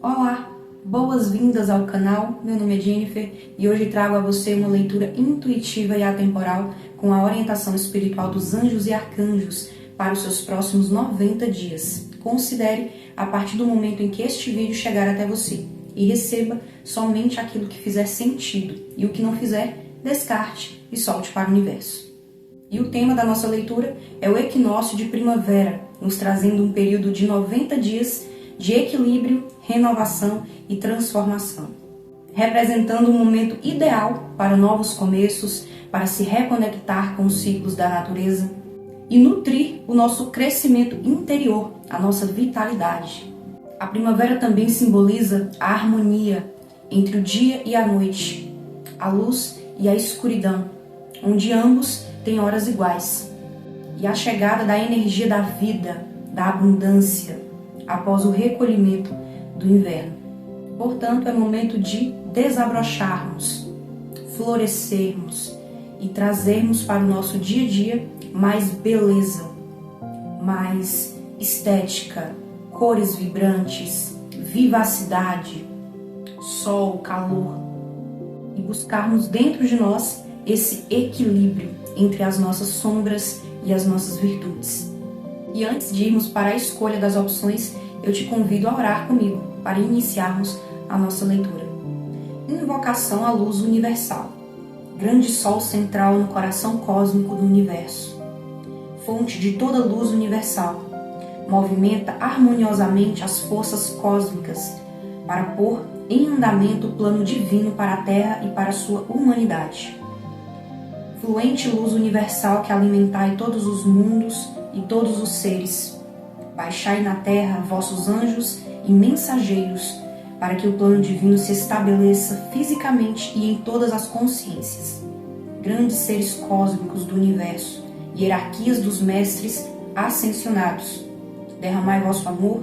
Olá, boas-vindas ao canal, meu nome é Jennifer e hoje trago a você uma leitura intuitiva e atemporal com a orientação espiritual dos anjos e arcanjos para os seus próximos 90 dias. Considere a partir do momento em que este vídeo chegar até você e receba somente aquilo que fizer sentido e o que não fizer, descarte e solte para o universo. E o tema da nossa leitura é o equinócio de primavera, nos trazendo um período de 90 dias de equilíbrio, renovação e transformação, representando um momento ideal para novos começos, para se reconectar com os ciclos da natureza e nutrir o nosso crescimento interior, a nossa vitalidade. A primavera também simboliza a harmonia entre o dia e a noite, a luz e a escuridão, onde ambos têm horas iguais, e a chegada da energia da vida, da abundância, após o recolhimento do inverno. Portanto, é momento de desabrocharmos, florescermos e trazermos para o nosso dia a dia mais beleza, mais estética, cores vibrantes, vivacidade, sol, calor, e buscarmos dentro de nós esse equilíbrio entre as nossas sombras e as nossas virtudes. E antes de irmos para a escolha das opções, eu te convido a orar comigo para iniciarmos a nossa leitura. Invocação à luz universal. Grande sol central no coração cósmico do universo. Fonte de toda luz universal. Movimenta harmoniosamente as forças cósmicas para pôr em andamento o plano divino para a Terra e para a sua humanidade. Fluente luz universal que alimentai todos os mundos e todos os seres. Baixai na terra vossos anjos e mensageiros, para que o plano divino se estabeleça fisicamente e em todas as consciências. Grandes seres cósmicos do universo, hierarquias dos mestres ascensionados, derramai vosso amor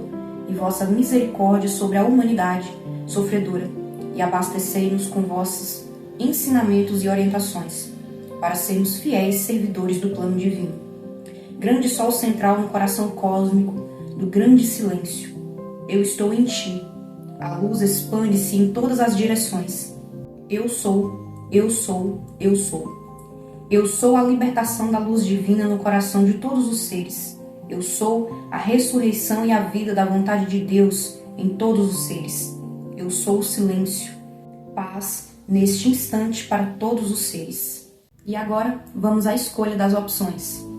e vossa misericórdia sobre a humanidade sofredora e abastecei-nos com vossos ensinamentos e orientações, para sermos fiéis servidores do plano divino. Grande sol central no coração cósmico do grande silêncio. Eu estou em ti. A luz expande-se em todas as direções. Eu sou, eu sou, eu sou. Eu sou a libertação da luz divina no coração de todos os seres. Eu sou a ressurreição e a vida da vontade de Deus em todos os seres. Eu sou o silêncio. Paz neste instante para todos os seres. E agora vamos à escolha das opções.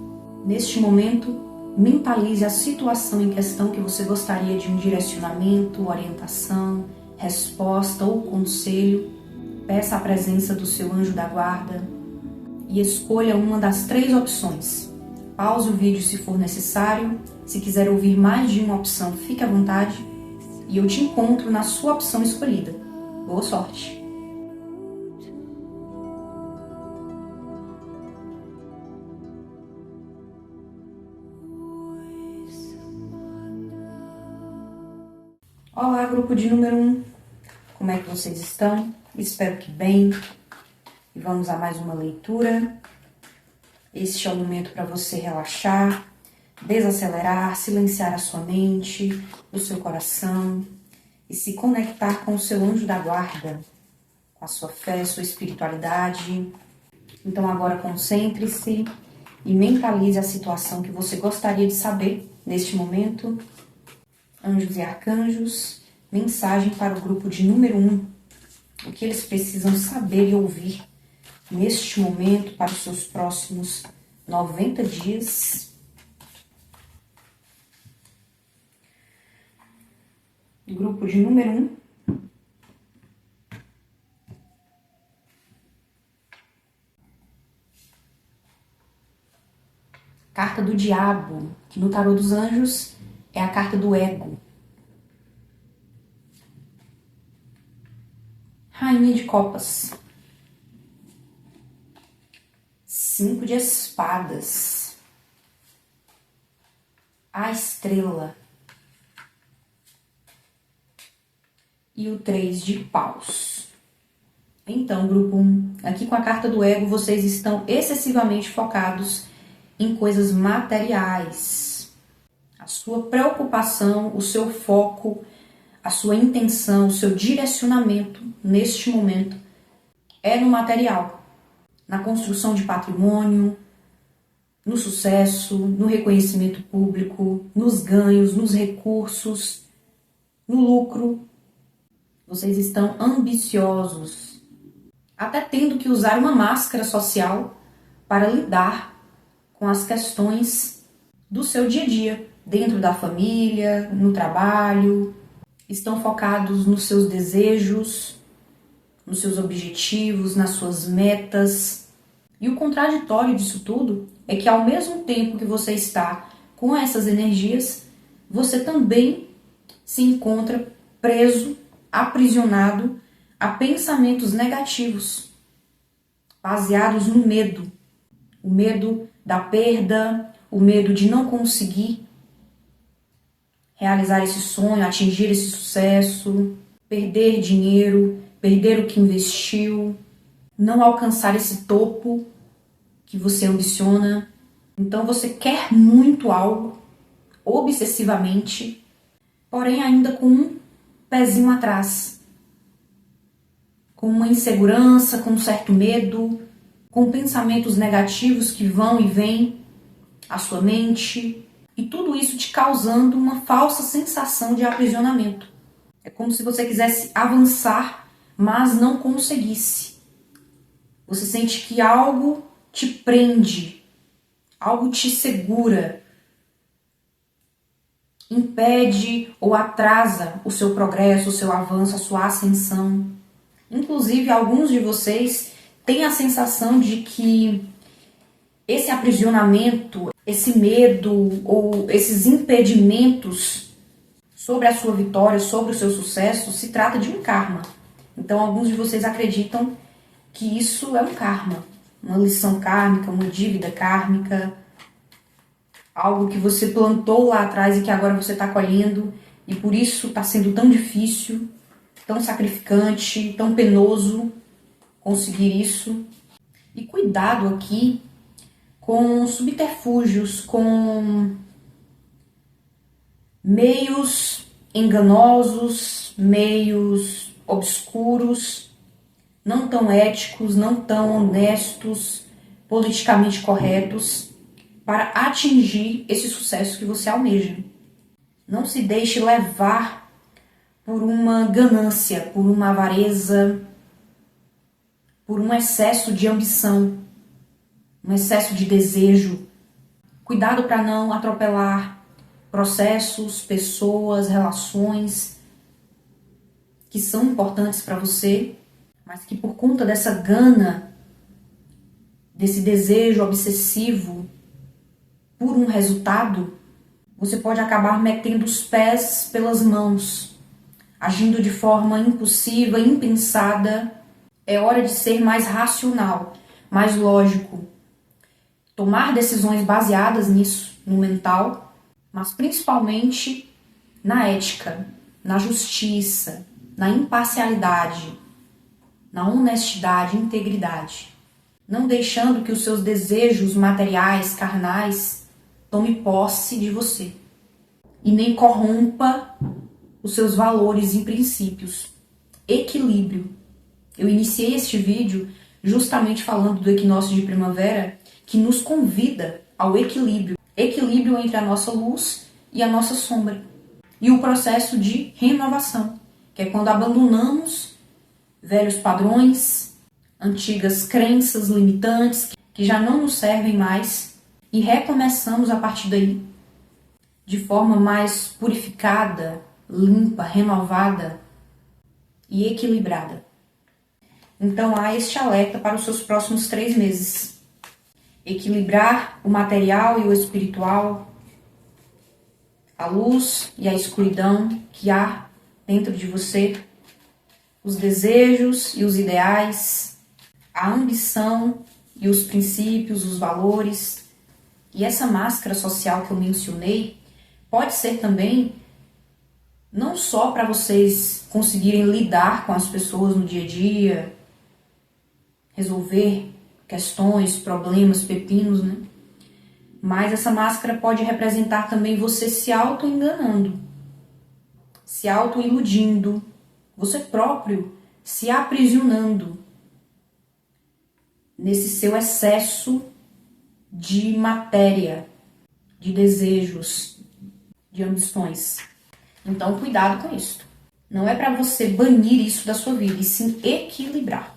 Neste momento, mentalize a situação em questão que você gostaria de um direcionamento, orientação, resposta ou conselho. Peça a presença do seu anjo da guarda e escolha uma das 3 opções. Pause o vídeo se for necessário. Se quiser ouvir mais de uma opção, fique à vontade e eu te encontro na sua opção escolhida. Boa sorte! Olá, grupo de número 1. Como é que vocês estão? Espero que bem. E vamos a mais uma leitura. Este é o momento para você relaxar, desacelerar, silenciar a sua mente, o seu coração e se conectar com o seu anjo da guarda, com a sua fé, sua espiritualidade. Então agora concentre-se e mentalize a situação que você gostaria de saber neste momento. Anjos e arcanjos, mensagem para o grupo de número 1. O que eles precisam saber e ouvir neste momento para os seus próximos 90 dias. Grupo de número 1. Carta do Diabo, que no tarô dos anjos é a carta do ego. Rainha de Copas. 5 de espadas. A estrela. E o 3 de paus. Então, grupo 1, aqui com a carta do ego, vocês estão excessivamente focados em coisas materiais. A sua preocupação, o seu foco, a sua intenção, o seu direcionamento neste momento é no material, na construção de patrimônio, no sucesso, no reconhecimento público, nos ganhos, nos recursos, no lucro. Vocês estão ambiciosos, até tendo que usar uma máscara social para lidar com as questões do seu dia a dia, dentro da família, no trabalho. Estão focados nos seus desejos, nos seus objetivos, nas suas metas. E o contraditório disso tudo é que ao mesmo tempo que você está com essas energias, você também se encontra preso, aprisionado a pensamentos negativos, baseados no medo. O medo da perda, o medo de não conseguir realizar esse sonho, atingir esse sucesso, perder dinheiro, perder o que investiu, não alcançar esse topo que você ambiciona. Então você quer muito algo, obsessivamente, porém ainda com um pezinho atrás, com uma insegurança, com um certo medo, com pensamentos negativos que vão e vêm à sua mente, e tudo isso te causando uma falsa sensação de aprisionamento. É como se você quisesse avançar, mas não conseguisse. Você sente que algo te prende, algo te segura, impede ou atrasa o seu progresso, o seu avanço, a sua ascensão. Inclusive, alguns de vocês têm a sensação de que esse aprisionamento, esse medo ou esses impedimentos sobre a sua vitória, sobre o seu sucesso, se trata de um karma. Então, alguns de vocês acreditam que isso é um karma, uma lição kármica, uma dívida kármica, algo que você plantou lá atrás e que agora você está colhendo, e por isso está sendo tão difícil, tão sacrificante, tão penoso conseguir isso. E cuidado aqui com subterfúgios, com meios enganosos, meios obscuros, não tão éticos, não tão honestos, politicamente corretos, para atingir esse sucesso que você almeja. Não se deixe levar por uma ganância, por uma avareza, por um excesso de ambição, um excesso de desejo. Cuidado para não atropelar processos, pessoas, relações que são importantes para você, mas que por conta dessa gana, desse desejo obsessivo por um resultado, você pode acabar metendo os pés pelas mãos, agindo de forma impulsiva, impensada. É hora de ser mais racional, mais lógico, tomar decisões baseadas nisso, no mental, mas principalmente na ética, na justiça, na imparcialidade, na honestidade, integridade, não deixando que os seus desejos materiais, carnais, tome posse de você e nem corrompa os seus valores e princípios. Equilíbrio. Eu iniciei este vídeo justamente falando do equinócio de primavera, que nos convida ao equilíbrio. Equilíbrio entre a nossa luz e a nossa sombra. E o processo de renovação, que é quando abandonamos velhos padrões, antigas crenças limitantes que já não nos servem mais e recomeçamos a partir daí de forma mais purificada, limpa, renovada e equilibrada. Então há este alerta para os seus próximos 3 meses. Equilibrar o material e o espiritual, a luz e a escuridão que há dentro de você, os desejos e os ideais, a ambição e os princípios, os valores. E essa máscara social que eu mencionei pode ser também não só para vocês conseguirem lidar com as pessoas no dia a dia, resolver questões, problemas, pepinos, né? Mas essa máscara pode representar também você se auto-enganando, se auto-iludindo, você próprio se aprisionando nesse seu excesso de matéria, de desejos, de ambições. Então, cuidado com isso. Não é para você banir isso da sua vida, e sim equilibrar.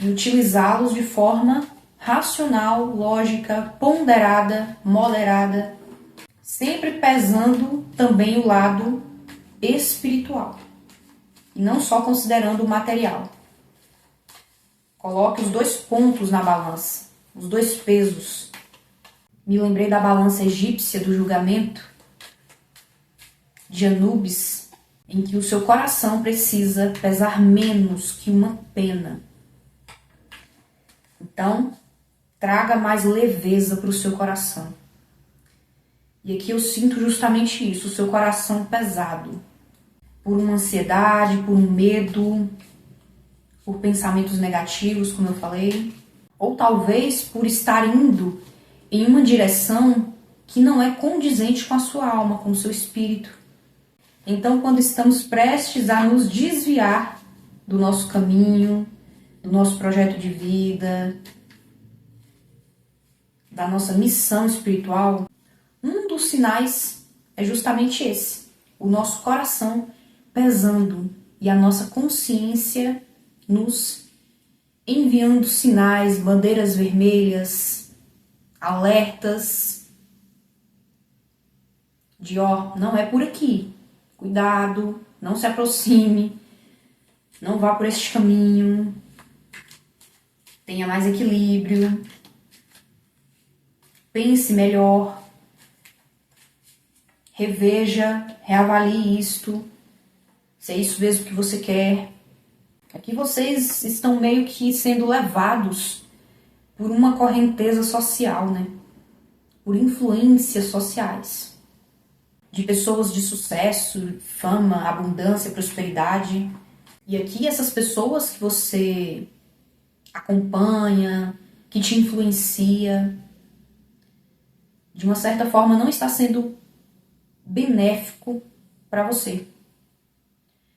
E utilizá-los de forma racional, lógica, ponderada, moderada, sempre pesando também o lado espiritual. E não só considerando o material. Coloque os dois pontos na balança, os dois pesos. Me lembrei da balança egípcia do julgamento de Anubis, em que o seu coração precisa pesar menos que uma pena. Então, traga mais leveza para o seu coração. E aqui eu sinto justamente isso, o seu coração pesado. Por uma ansiedade, por um medo, por pensamentos negativos, como eu falei. Ou talvez por estar indo em uma direção que não é condizente com a sua alma, com o seu espírito. Então, quando estamos prestes a nos desviar do nosso caminho, do nosso projeto de vida, da nossa missão espiritual, um dos sinais é justamente esse, o nosso coração pesando e a nossa consciência nos enviando sinais, bandeiras vermelhas, alertas de não é por aqui, cuidado, não se aproxime, não vá por este caminho, tenha mais equilíbrio, pense melhor, reveja, reavalie isto, se é isso mesmo que você quer. Aqui vocês estão meio que sendo levados por uma correnteza social, né? Por influências sociais. De pessoas de sucesso, fama, abundância, prosperidade. E aqui essas pessoas que você acompanha, que te influencia, de uma certa forma não está sendo benéfico para você.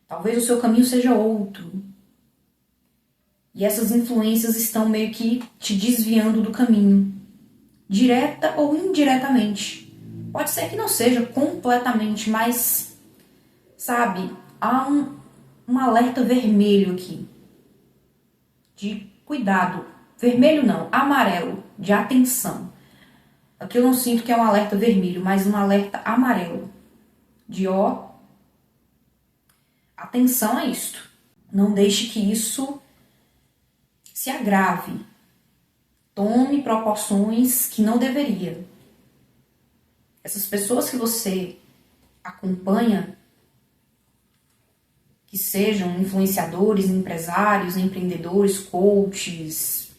Talvez o seu caminho seja outro. E essas influências estão meio que te desviando do caminho, direta ou indiretamente. Pode ser que não seja completamente, mas, sabe, há um alerta vermelho aqui. De cuidado. Vermelho não, amarelo, de atenção. Aqui eu não sinto que é um alerta vermelho, mas um alerta amarelo. De atenção a isto. Não deixe que isso se agrave. Tome proporções que não deveria. Essas pessoas que você acompanha, que sejam influenciadores, empresários, empreendedores, coaches,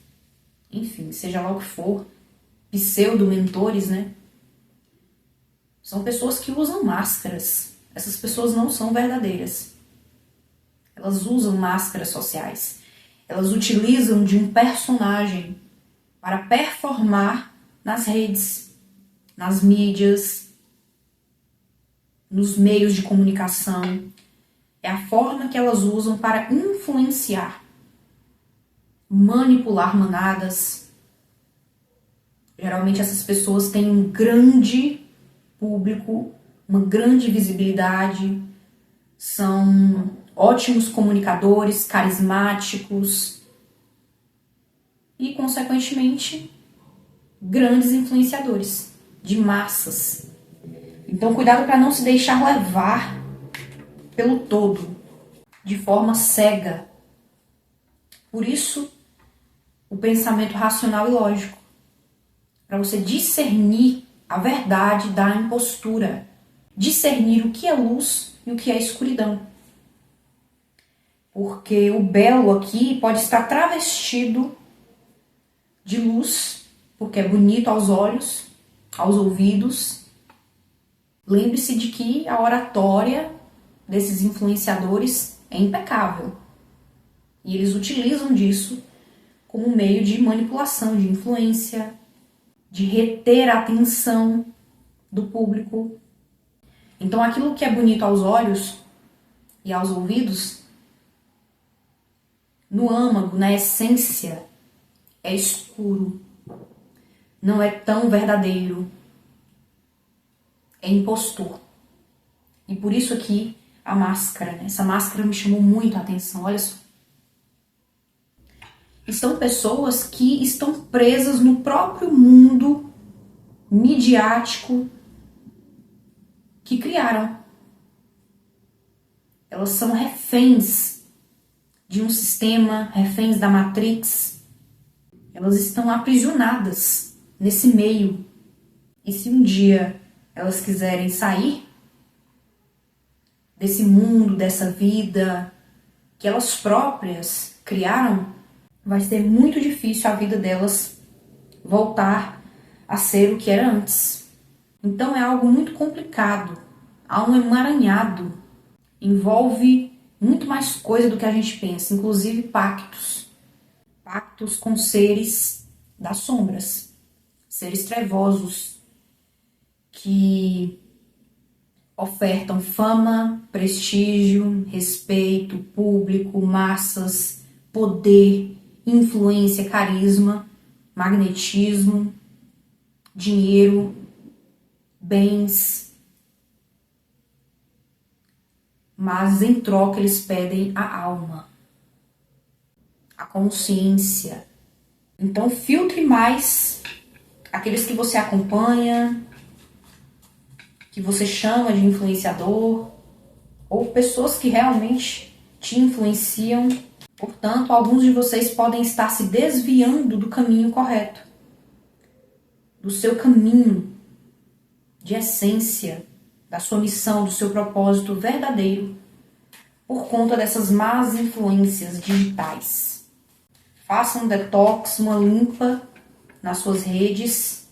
enfim, seja lá o que for, pseudo-mentores, né? São pessoas que usam máscaras. Essas pessoas não são verdadeiras. Elas usam máscaras sociais. Elas utilizam de um personagem para performar nas redes, nas mídias, nos meios de comunicação. É a forma que elas usam para influenciar, manipular manadas. Geralmente essas pessoas têm um grande público, uma grande visibilidade, são ótimos comunicadores, carismáticos e, consequentemente, grandes influenciadores de massas. Então, cuidado para não se deixar levar pelo todo, de forma cega. Por isso, o pensamento racional e lógico, para você discernir a verdade da impostura, discernir o que é luz e o que é escuridão. Porque o belo aqui pode estar travestido de luz, porque é bonito aos olhos, aos ouvidos. Lembre-se de que a oratória desses influenciadores é impecável. E eles utilizam disso como meio de manipulação, de influência, de reter a atenção do público. Então aquilo que é bonito aos olhos e aos ouvidos, no âmago, na essência, é escuro. Não é tão verdadeiro. É impostor. E por isso aqui a máscara, né? Essa máscara me chamou muito a atenção, olha só. São pessoas que estão presas no próprio mundo midiático que criaram. Elas são reféns de um sistema, reféns da Matrix. Elas estão aprisionadas nesse meio. E se um dia elas quiserem sair desse mundo, dessa vida que elas próprias criaram, vai ser muito difícil a vida delas voltar a ser o que era antes. Então é algo muito complicado, há um emaranhado, envolve muito mais coisa do que a gente pensa, inclusive pactos com seres das sombras, seres trevosos que ofertam fama, prestígio, respeito público, massas, poder, influência, carisma, magnetismo, dinheiro, bens. Mas em troca eles pedem a alma, a consciência. Então filtre mais aqueles que você acompanha, que você chama de influenciador, ou pessoas que realmente te influenciam. Portanto, alguns de vocês podem estar se desviando do caminho correto, do seu caminho de essência, da sua missão, do seu propósito verdadeiro, por conta dessas más influências digitais. Faça um detox, uma limpa nas suas redes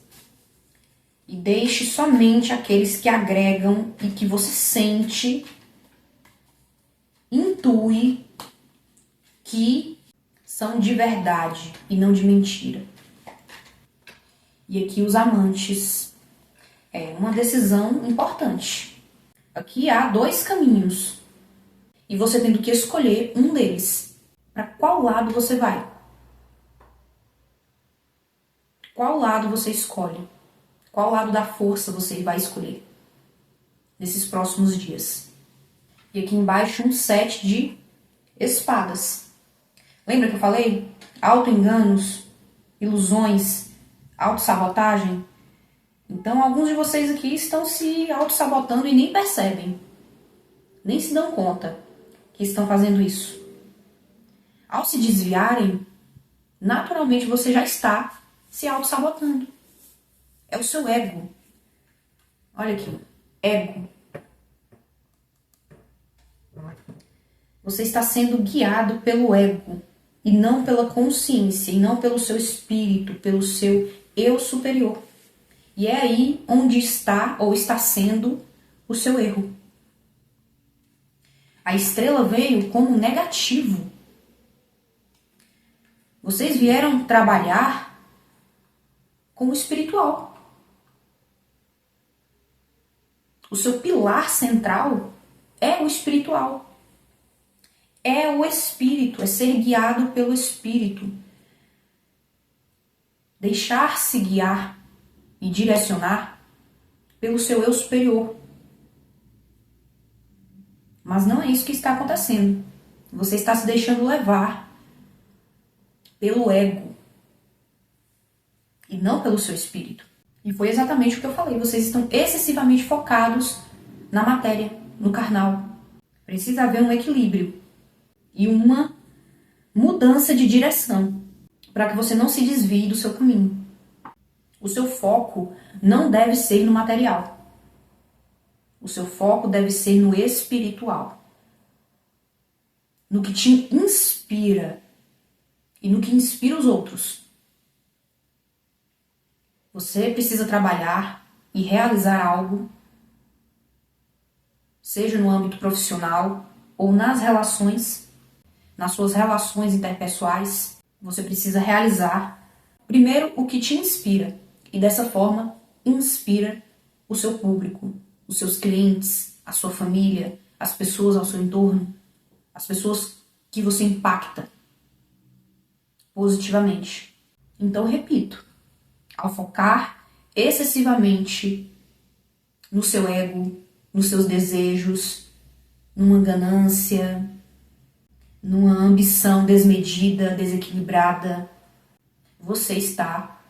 e deixe somente aqueles que agregam e que você sente, intui que são de verdade e não de mentira. E aqui os amantes. É uma decisão importante. Aqui há 2 caminhos. E você tendo que escolher um deles. Para qual lado você vai? Qual lado você escolhe? Qual lado da força você vai escolher nesses próximos dias? E aqui embaixo um 7 de espadas. Lembra que eu falei? Auto-enganos, ilusões, autossabotagem. Então, alguns de vocês aqui estão se autossabotando e nem percebem. Nem se dão conta que estão fazendo isso. Ao se desviarem, naturalmente você já está se autossabotando. É o seu ego. Olha aqui, ego. Você está sendo guiado pelo ego e não pela consciência, e não pelo seu espírito, pelo seu eu superior. E é aí onde está ou está sendo o seu erro. A estrela veio como negativo. Vocês vieram trabalhar com o espiritual. O seu pilar central é o espiritual. É o espírito, é ser guiado pelo espírito. Deixar-se guiar e direcionar pelo seu eu superior. Mas não é isso que está acontecendo. Você está se deixando levar pelo ego e não pelo seu espírito. E foi exatamente o que eu falei. Vocês estão excessivamente focados na matéria, no carnal. Precisa haver um equilíbrio e uma mudança de direção para que você não se desvie do seu caminho. O seu foco não deve ser no material. O seu foco deve ser no espiritual. No que te inspira e no que inspira os outros. Você precisa trabalhar e realizar algo, seja no âmbito profissional ou nas relações, nas suas relações interpessoais. Você precisa realizar primeiro o que te inspira e dessa forma inspira o seu público, os seus clientes, a sua família, as pessoas ao seu entorno, as pessoas que você impacta positivamente. Então, repito, ao focar excessivamente no seu ego, nos seus desejos, numa ganância, numa ambição desmedida, desequilibrada, você está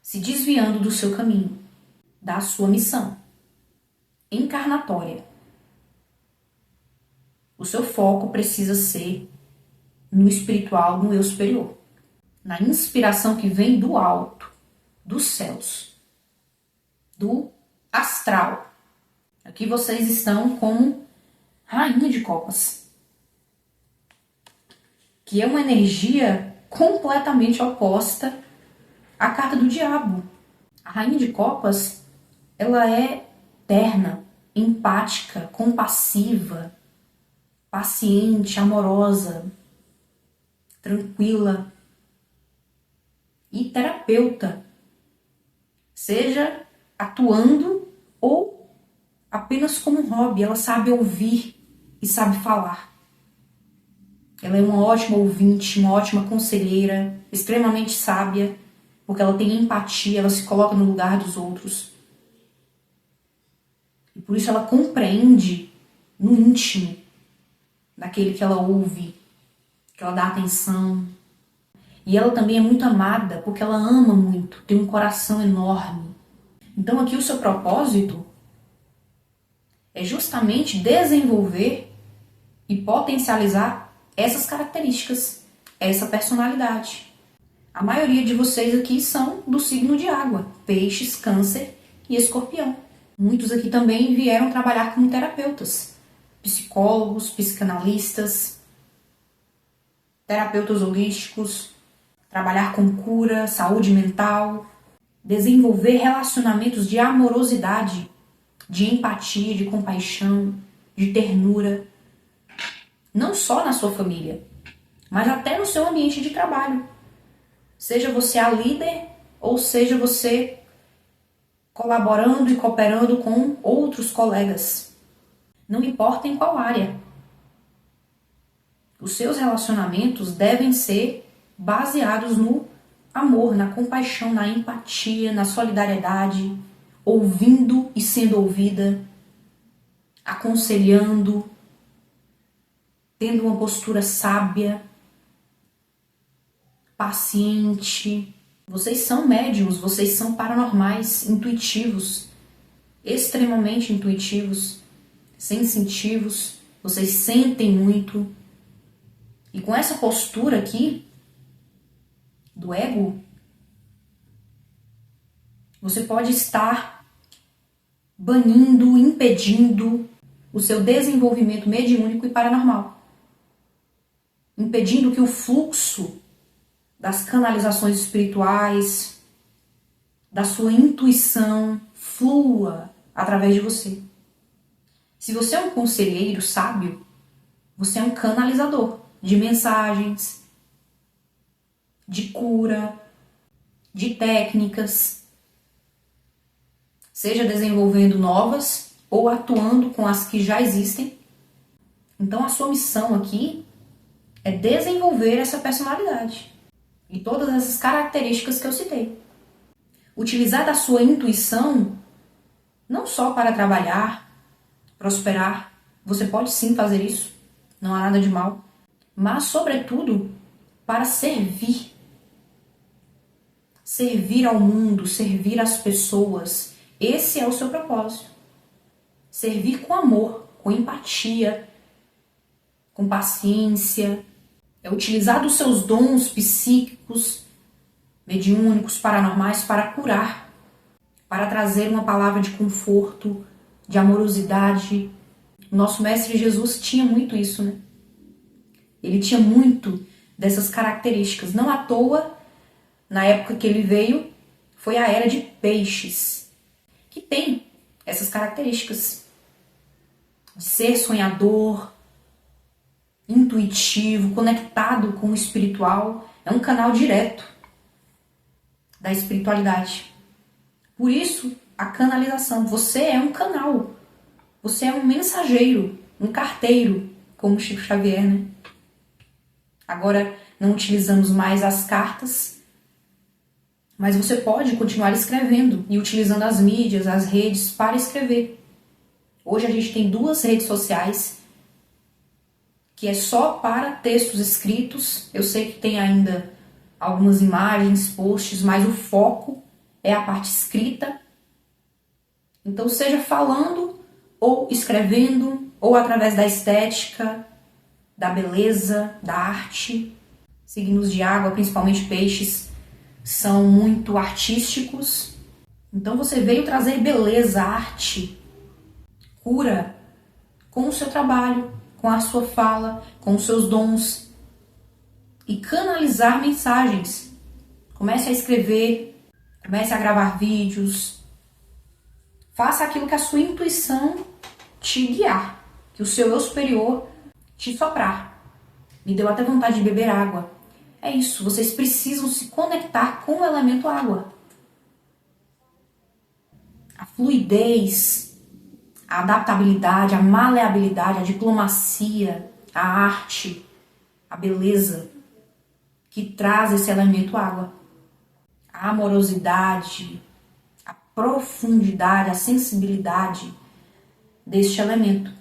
se desviando do seu caminho, da sua missão encarnatória. O seu foco precisa ser no espiritual, no eu superior, na inspiração que vem do alto, dos céus, do astral. Aqui vocês estão como Rainha de Copas, que é uma energia completamente oposta à carta do diabo. A Rainha de Copas, ela é terna, empática, compassiva, paciente, amorosa, tranquila e terapeuta, seja atuando ou apenas como um hobby. Ela sabe ouvir e sabe falar. Ela é uma ótima ouvinte, uma ótima conselheira, extremamente sábia, porque ela tem empatia, ela se coloca no lugar dos outros. E por isso ela compreende no íntimo daquele que ela ouve, que ela dá atenção. E ela também é muito amada, porque ela ama muito, tem um coração enorme. Então aqui o seu propósito é justamente desenvolver e potencializar essas características, essa personalidade. A maioria de vocês aqui são do signo de água, peixes, câncer e escorpião. Muitos aqui também vieram trabalhar como terapeutas, psicólogos, psicanalistas, terapeutas holísticos, trabalhar com cura, saúde mental, desenvolver relacionamentos de amorosidade, de empatia, de compaixão, de ternura, não só na sua família, mas até no seu ambiente de trabalho. Seja você a líder ou seja você colaborando e cooperando com outros colegas. Não importa em qual área. Os seus relacionamentos devem ser baseados no amor, na compaixão, na empatia, na solidariedade, ouvindo e sendo ouvida, aconselhando, tendo uma postura sábia, paciente. Vocês são médiums, vocês são paranormais, intuitivos, extremamente intuitivos, sensitivos, vocês sentem muito. E com essa postura aqui do ego, você pode estar banindo, impedindo o seu desenvolvimento mediúnico e paranormal, impedindo que o fluxo das canalizações espirituais, da sua intuição, flua através de você. Se você é um conselheiro sábio, você é um canalizador de mensagens, de cura, de técnicas, seja desenvolvendo novas ou atuando com as que já existem. Então a sua missão aqui é desenvolver essa personalidade e todas essas características que eu citei. Utilizar da sua intuição não só para trabalhar, prosperar, você pode sim fazer isso, não há nada de mal, mas sobretudo para servir. Servir ao mundo, servir às pessoas. Esse é o seu propósito. Servir com amor, com empatia, com paciência. É utilizar dos seus dons psíquicos, mediúnicos, paranormais para curar, para trazer uma palavra de conforto, de amorosidade. O nosso Mestre Jesus tinha muito isso, né? Ele tinha muito dessas características. Não à toa, na época que ele veio, foi a era de peixes, que tem essas características de ser sonhador, intuitivo, conectado com o espiritual. É um canal direto da espiritualidade. Por isso, a canalização. Você é um canal Você é um mensageiro, um carteiro, como Chico Xavier, né? Agora não utilizamos mais as cartas, mas você pode continuar escrevendo e utilizando as mídias, as redes para escrever. Hoje a gente tem 2 redes sociais que é só para textos escritos. Eu sei que tem ainda algumas imagens, posts, mas o foco é a parte escrita. Então, seja falando ou escrevendo, ou através da estética, da beleza, da arte. Signos de água, principalmente peixes, são muito artísticos. Então você veio trazer beleza, arte, cura com o seu trabalho, com a sua fala, com os seus dons. E canalizar mensagens. Comece a escrever, comece a gravar vídeos. Faça aquilo que a sua intuição te guiar, que o seu eu superior te soprar. Me deu até vontade de beber água. É isso, vocês precisam se conectar com o elemento água. A fluidez, a adaptabilidade, a maleabilidade, a diplomacia, a arte, a beleza que traz esse elemento água. A amorosidade, a profundidade, a sensibilidade deste elemento.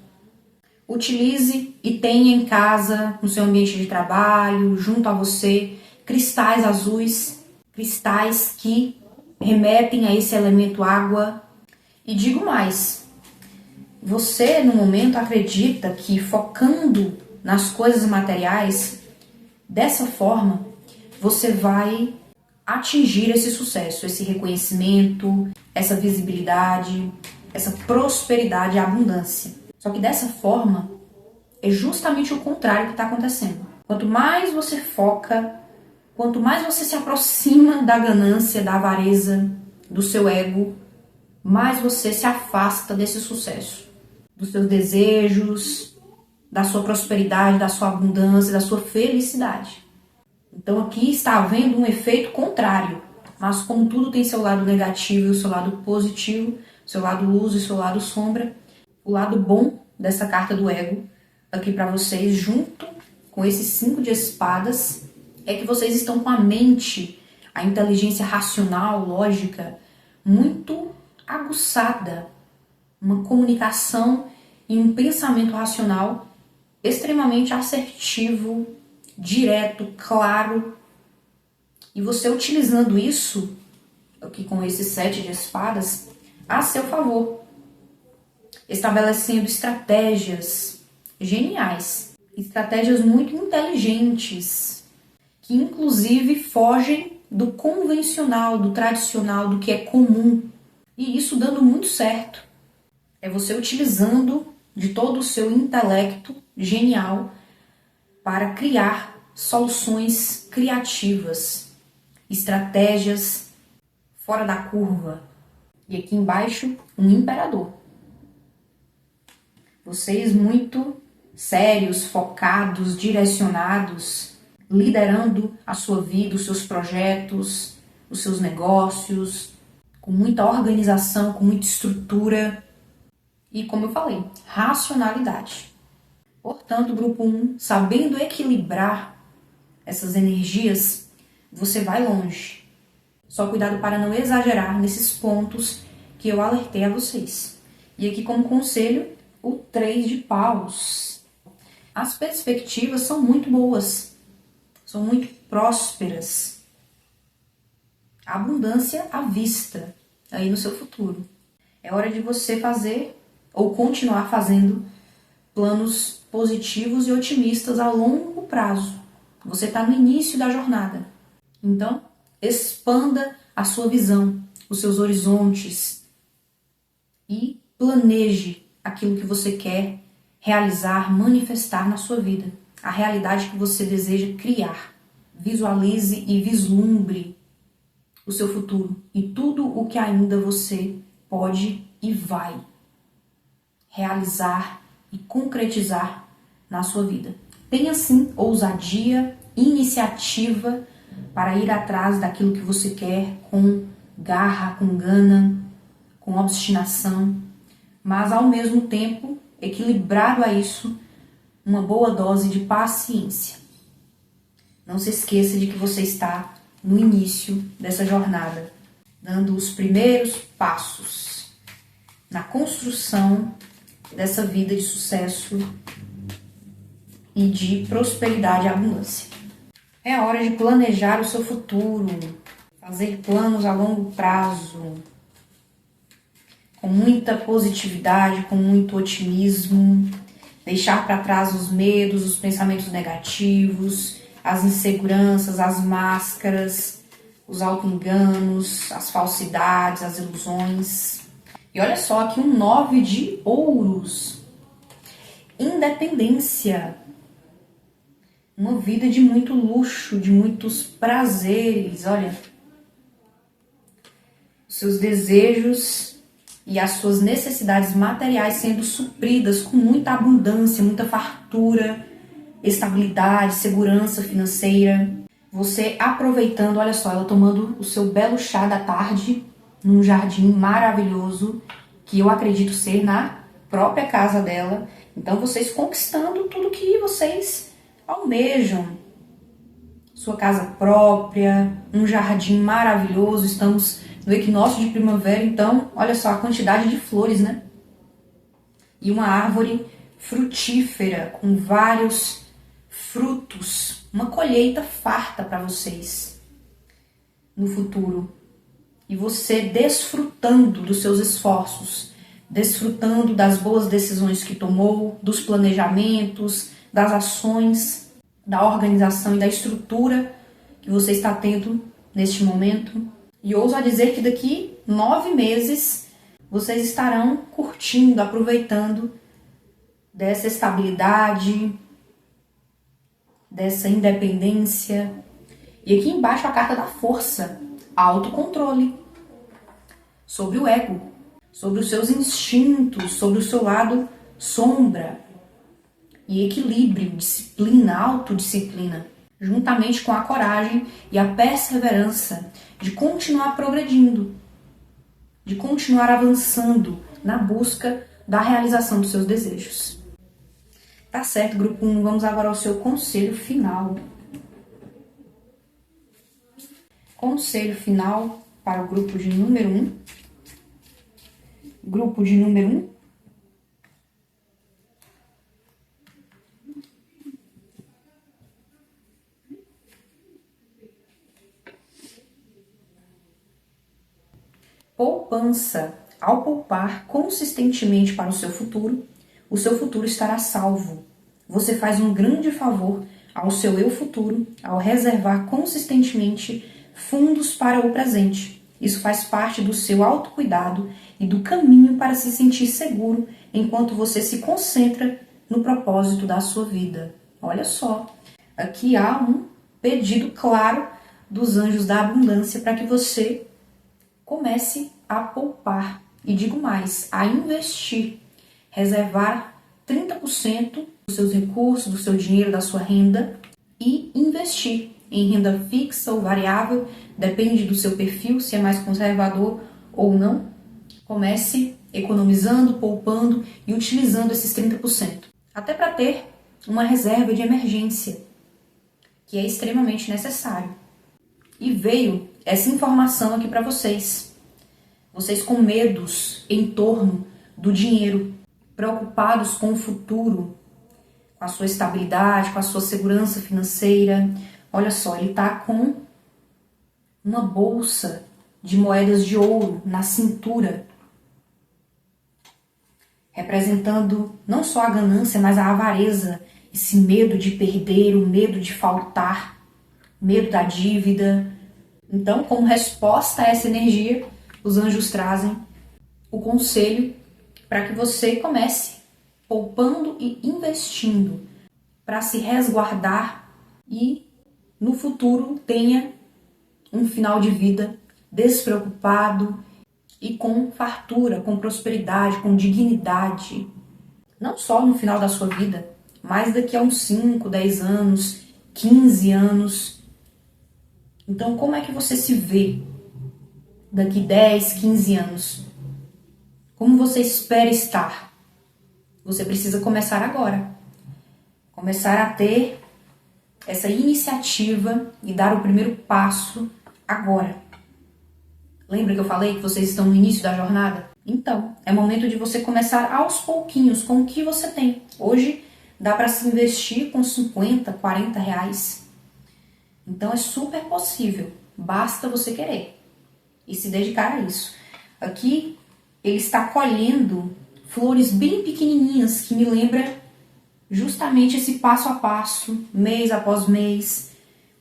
Utilize e tenha em casa, no seu ambiente de trabalho, junto a você, cristais azuis, cristais que remetem a esse elemento água. E digo mais, você no momento acredita que focando nas coisas materiais, dessa forma, você vai atingir esse sucesso, esse reconhecimento, essa visibilidade, essa prosperidade e abundância. Só que dessa forma, é justamente o contrário que está acontecendo. Quanto mais você foca, quanto mais você se aproxima da ganância, da avareza, do seu ego, mais você se afasta desse sucesso, dos seus desejos, da sua prosperidade, da sua abundância, da sua felicidade. Então aqui está havendo um efeito contrário, mas como tudo tem seu lado negativo e o seu lado positivo, seu lado luz e seu lado sombra, o lado bom dessa carta do ego aqui para vocês, junto com esses 5 de espadas, é que vocês estão com a mente, a inteligência racional, lógica, muito aguçada, uma comunicação e um pensamento racional extremamente assertivo, direto, claro. E você utilizando isso, aqui com esse 7 de espadas, a seu favor, estabelecendo estratégias geniais, estratégias muito inteligentes, que inclusive fogem do convencional, do tradicional, do que é comum. E isso dando muito certo. É você utilizando de todo o seu intelecto genial para criar soluções criativas, estratégias fora da curva. E aqui embaixo, um imperador. Vocês muito sérios, focados, direcionados, liderando a sua vida, os seus projetos, os seus negócios, com muita organização, com muita estrutura e, como eu falei, racionalidade. Portanto, grupo 1, sabendo equilibrar essas energias, você vai longe. Só cuidado para não exagerar nesses pontos que eu alertei a vocês. E aqui como conselho, o 3 de paus. As perspectivas são muito boas, são muito prósperas. A abundância à vista aí no seu futuro. É hora de você fazer ou continuar fazendo planos positivos e otimistas a longo prazo. Você está no início da jornada. Então, expanda a sua visão, os seus horizontes e planeje aquilo que você quer realizar, manifestar na sua vida. A realidade que você deseja criar. Visualize e vislumbre o seu futuro e tudo o que ainda você pode e vai realizar e concretizar na sua vida. Tenha sim ousadia, iniciativa para ir atrás daquilo que você quer com garra, com gana, com obstinação, mas ao mesmo tempo, equilibrado a isso, uma boa dose de paciência. Não se esqueça de que você está no início dessa jornada, dando os primeiros passos na construção dessa vida de sucesso e de prosperidade e abundância. É hora de planejar o seu futuro, fazer planos a longo prazo, com muita positividade, com muito otimismo, deixar para trás os medos, os pensamentos negativos, as inseguranças, as máscaras, os auto-enganos, as falsidades, as ilusões. E olha só aqui um 9 de ouros. Independência. Uma vida de muito luxo, de muitos prazeres. Olha, os seus desejos e as suas necessidades materiais sendo supridas com muita abundância, muita fartura, estabilidade, segurança financeira. Você aproveitando, olha só, ela tomando o seu belo chá da tarde num jardim maravilhoso, que eu acredito ser na própria casa dela. Então vocês conquistando tudo que vocês almejam. Sua casa própria, um jardim maravilhoso. Estamos no equinócio de primavera, então olha só a quantidade de flores, né? E uma árvore frutífera com vários frutos, uma colheita farta para vocês no futuro. E você desfrutando dos seus esforços, desfrutando das boas decisões que tomou, dos planejamentos, das ações, da organização e da estrutura que você está tendo neste momento. E ouso a dizer que daqui 9 meses vocês estarão curtindo, aproveitando dessa estabilidade, dessa independência. E aqui embaixo a carta da força, autocontrole sobre o ego, sobre os seus instintos, sobre o seu lado sombra. E equilíbrio, disciplina, autodisciplina, juntamente com a coragem e a perseverança de continuar progredindo, de continuar avançando na busca da realização dos seus desejos. Tá certo, grupo 1, vamos agora ao seu conselho final. Conselho final para o grupo de número 1. Grupo de número 1. Poupança. Ao poupar consistentemente para o seu futuro estará salvo. Você faz um grande favor ao seu eu futuro ao reservar consistentemente fundos para o presente. Isso faz parte do seu autocuidado e do caminho para se sentir seguro enquanto você se concentra no propósito da sua vida. Olha só, aqui há um pedido claro dos anjos da abundância para que você comece a poupar. E digo mais, a investir, reservar 30% dos seus recursos, do seu dinheiro, da sua renda e investir em renda fixa ou variável, depende do seu perfil, se é mais conservador ou não. Comece economizando, poupando e utilizando esses 30%. Até para ter uma reserva de emergência, que é extremamente necessário. E veio essa informação aqui para vocês. Vocês com medos em torno do dinheiro, preocupados com o futuro, com a sua estabilidade, com a sua segurança financeira. Olha só, ele está com uma bolsa de moedas de ouro na cintura, representando não só a ganância, mas a avareza, esse medo de perder, o medo de faltar, medo da dívida. Então, como resposta a essa energia, os anjos trazem o conselho para que você comece poupando e investindo para se resguardar e no futuro tenha um final de vida despreocupado e com fartura, com prosperidade, com dignidade. Não só no final da sua vida, mas daqui a uns 5, 10 anos, 15 anos. Então, como é que você se vê daqui 10, 15 anos? Como você espera estar? Você precisa começar agora. Começar a ter essa iniciativa e dar o primeiro passo agora. Lembra que eu falei que vocês estão no início da jornada? Então, é momento de você começar aos pouquinhos com o que você tem. Hoje dá para se investir com 50, 40 reais. Então é super possível, basta você querer e se dedicar a isso. Aqui ele está colhendo flores bem pequenininhas que me lembra justamente esse passo a passo, mês após mês,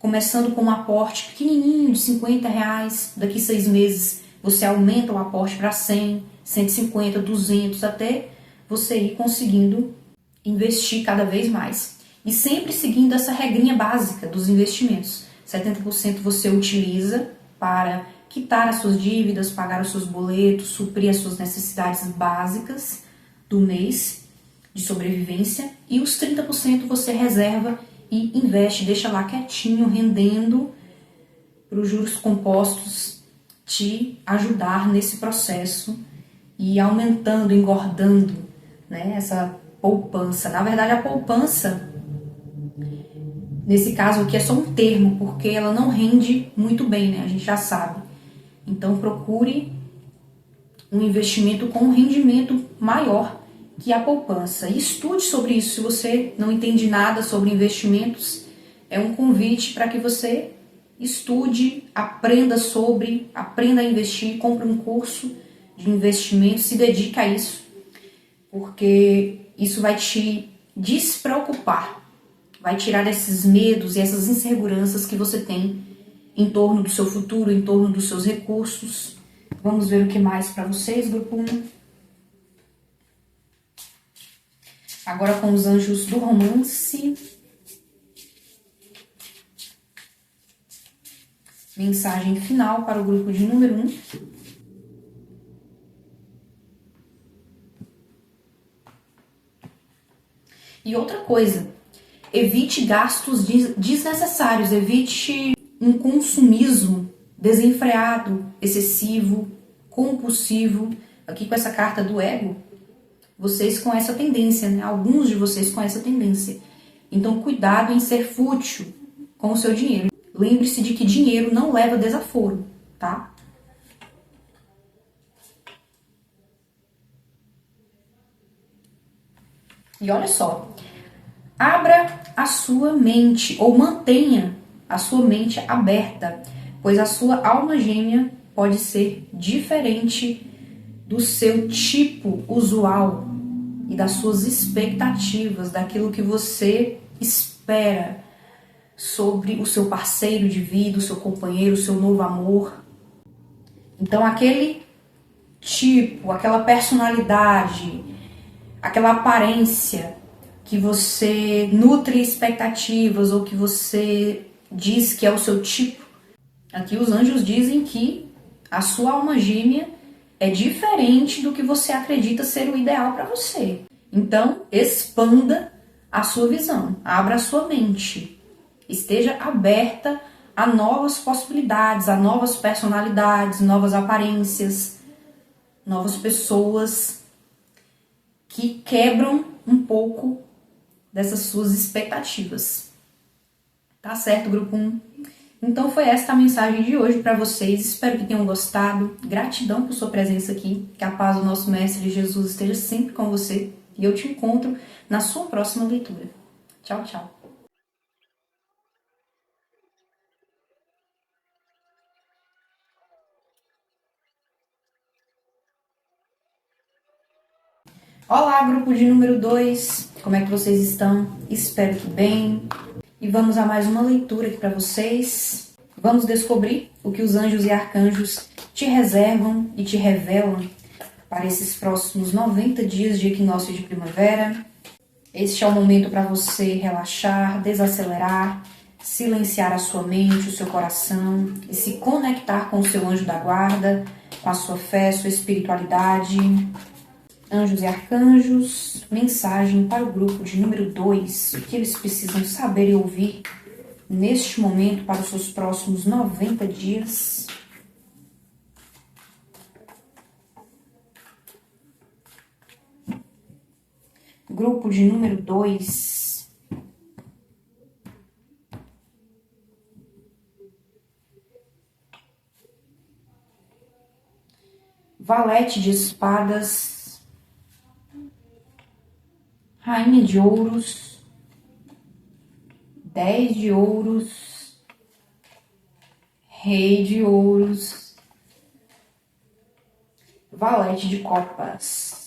começando com um aporte pequenininho de 50 reais, daqui 6 meses você aumenta o aporte para 100, 150, 200, até você ir conseguindo investir cada vez mais. E sempre seguindo essa regrinha básica dos investimentos. 70% você utiliza para quitar as suas dívidas, pagar os seus boletos, suprir as suas necessidades básicas do mês de sobrevivência. E os 30% você reserva e investe, deixa lá quietinho, rendendo para os juros compostos te ajudar nesse processo e aumentando, engordando, né, essa poupança. Na verdade, a poupança, nesse caso aqui, é só um termo, porque ela não rende muito bem, né? A gente já sabe. Então, procure um investimento com um rendimento maior que a poupança. E estude sobre isso. Se você não entende nada sobre investimentos, é um convite para que você estude, aprenda a investir, compre um curso de investimento, se dedique a isso, porque isso vai te despreocupar, vai tirar esses medos e essas inseguranças que você tem em torno do seu futuro, em torno dos seus recursos. Vamos ver o que mais para vocês, grupo 1. Agora com os anjos do romance. Mensagem final para o grupo de número 1. E outra coisa, evite gastos desnecessários, evite um consumismo desenfreado, excessivo, compulsivo. Aqui com essa carta do ego, vocês com essa tendência, né? Alguns de vocês com essa tendência. Então, cuidado em ser fútil com o seu dinheiro. Lembre-se de que dinheiro não leva desaforo, tá? E olha só, abra a sua mente ou mantenha a sua mente aberta, pois a sua alma gêmea pode ser diferente do seu tipo usual e das suas expectativas, daquilo que você espera sobre o seu parceiro de vida, o seu companheiro, o seu novo amor. Então aquele tipo, aquela personalidade, aquela aparência que você nutre expectativas ou que você diz que é o seu tipo, aqui os anjos dizem que a sua alma gêmea é diferente do que você acredita ser o ideal para você. Então, expanda a sua visão, abra a sua mente, esteja aberta a novas possibilidades, a novas personalidades, novas aparências, novas pessoas que quebram um pouco dessas suas expectativas. Tá certo, grupo 1? Então foi esta a mensagem de hoje para vocês. Espero que tenham gostado. Gratidão por sua presença aqui. Que a paz do nosso Mestre Jesus esteja sempre com você. E eu te encontro na sua próxima leitura. Tchau, tchau. Olá, grupo de número 2. Como é que vocês estão? Espero que bem. E vamos a mais uma leitura aqui para vocês. Vamos descobrir o que os anjos e arcanjos te reservam e te revelam para esses próximos 90 dias de equinócio de primavera. Este é o momento para você relaxar, desacelerar, silenciar a sua mente, o seu coração e se conectar com o seu anjo da guarda, com a sua fé, sua espiritualidade. Anjos e arcanjos, mensagem para o grupo de número 2, o que eles precisam saber e ouvir neste momento para os seus próximos 90 dias. Grupo de número 2. Valete de espadas. Rainha de ouros. 10 de ouros. Rei de ouros. Valete de copas.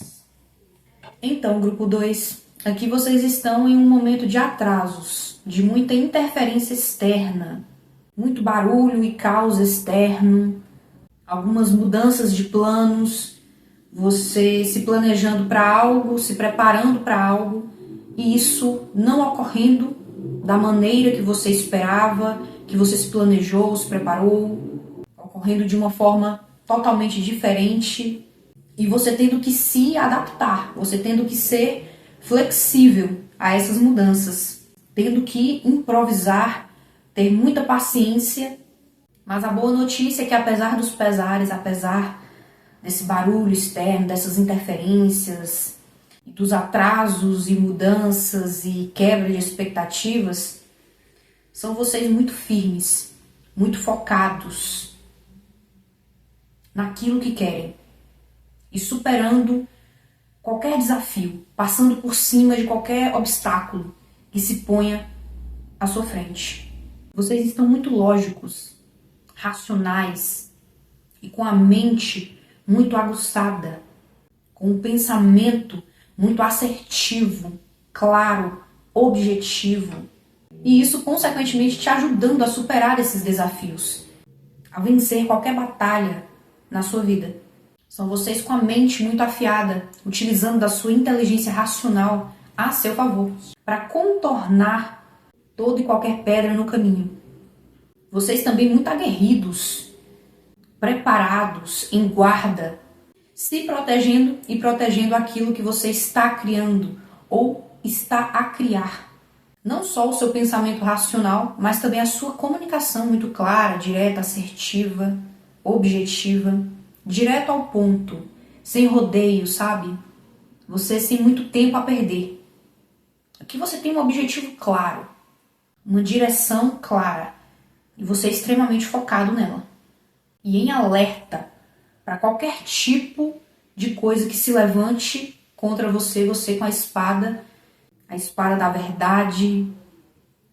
Então, grupo 2, aqui vocês estão em um momento de atrasos, de muita interferência externa, muito barulho e caos externo, algumas mudanças de planos, você se planejando para algo, se preparando para algo, e isso não ocorrendo da maneira que você esperava, que você se planejou, se preparou, ocorrendo de uma forma totalmente diferente, e você tendo que se adaptar, você tendo que ser flexível a essas mudanças, tendo que improvisar, ter muita paciência. Mas a boa notícia é que, apesar dos pesares, apesar desse barulho externo, dessas interferências, dos atrasos e mudanças e quebra de expectativas, são vocês muito firmes, muito focados naquilo que querem e superando qualquer desafio, passando por cima de qualquer obstáculo que se ponha à sua frente. Vocês estão muito lógicos, racionais e com a mente muito aguçada, com um pensamento muito assertivo, claro, objetivo. E isso, consequentemente, te ajudando a superar esses desafios, a vencer qualquer batalha na sua vida. São vocês com a mente muito afiada, utilizando da sua inteligência racional a seu favor, para contornar toda e qualquer pedra no caminho. Vocês também muito aguerridos, preparados, em guarda, se protegendo e protegendo aquilo que você está criando ou está a criar. Não só o seu pensamento racional, mas também a sua comunicação muito clara, direta, assertiva, objetiva, direto ao ponto, sem rodeio, sabe? Você sem muito tempo a perder. Aqui você tem um objetivo claro, uma direção clara, e você é extremamente focado nela. E em alerta para qualquer tipo de coisa que se levante contra você, você com a espada da verdade,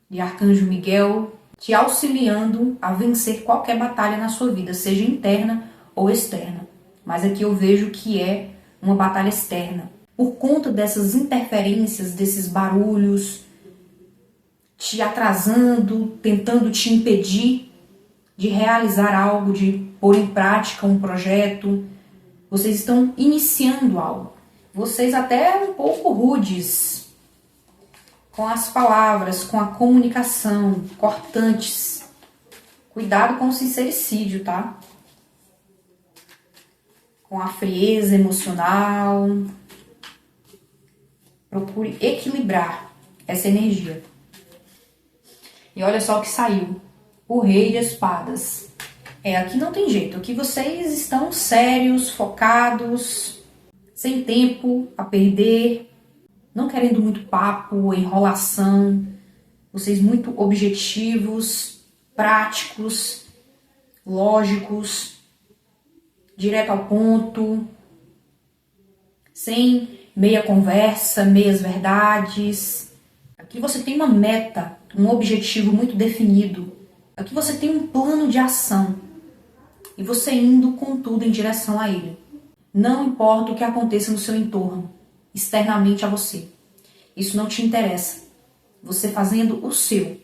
de Arcanjo Miguel, te auxiliando a vencer qualquer batalha na sua vida, seja interna ou externa. Mas aqui eu vejo que é uma batalha externa. Por conta dessas interferências, desses barulhos, te atrasando, tentando te impedir de realizar algo, de pôr em prática um projeto. Vocês estão iniciando algo. Vocês até um pouco rudes com as palavras, com a comunicação, cortantes. Cuidado com o sincericídio, tá? Com a frieza emocional. Procure equilibrar essa energia. E olha só o que saiu. O Rei de Espadas. Aqui não tem jeito. Aqui vocês estão sérios, focados, sem tempo a perder, não querendo muito papo, enrolação. Vocês muito objetivos, práticos, lógicos, direto ao ponto, sem meia conversa, meias verdades. Aqui você tem uma meta, um objetivo muito definido. Aqui você tem um plano de ação e você indo com tudo em direção a ele. Não importa o que aconteça no seu entorno, externamente a você. Isso não te interessa. Você fazendo o seu.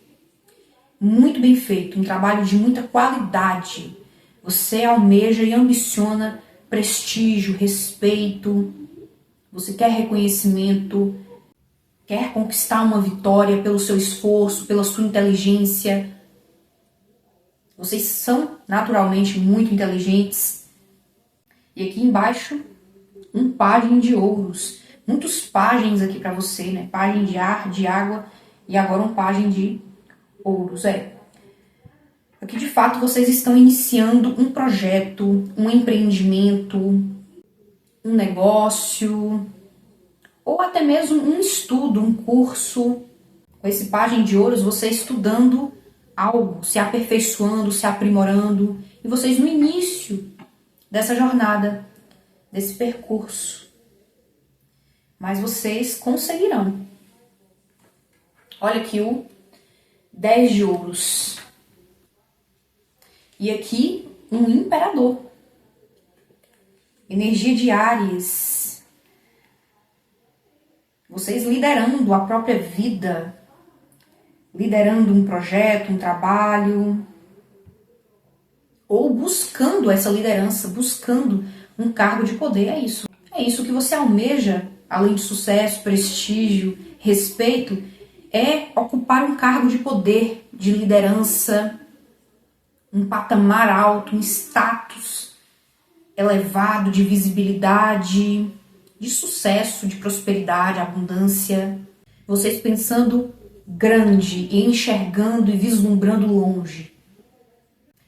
Muito bem feito, um trabalho de muita qualidade. Você almeja e ambiciona prestígio, respeito. Você quer reconhecimento, quer conquistar uma vitória pelo seu esforço, pela sua inteligência. Vocês são naturalmente muito inteligentes. E aqui embaixo, um pajem de ouros. Muitos pajens aqui para você, né? Pajem de ar, de água e agora um pajem de ouros. Aqui de fato vocês estão iniciando um projeto, um empreendimento, um negócio, ou até mesmo um estudo, um curso. Com esse pajem de ouros, você estudando algo, se aperfeiçoando, se aprimorando, e vocês no início dessa jornada, desse percurso. Mas vocês conseguirão. Olha aqui o 10 de ouros. E aqui um imperador. Energia de Áries. Vocês liderando a própria vida. Liderando um projeto, um trabalho. Ou buscando essa liderança, buscando um cargo de poder. É isso. É isso que você almeja, além de sucesso, prestígio, respeito, é ocupar um cargo de poder, de liderança, um patamar alto, um status elevado de visibilidade, de sucesso, de prosperidade, abundância. Vocês pensando grande e enxergando e vislumbrando longe.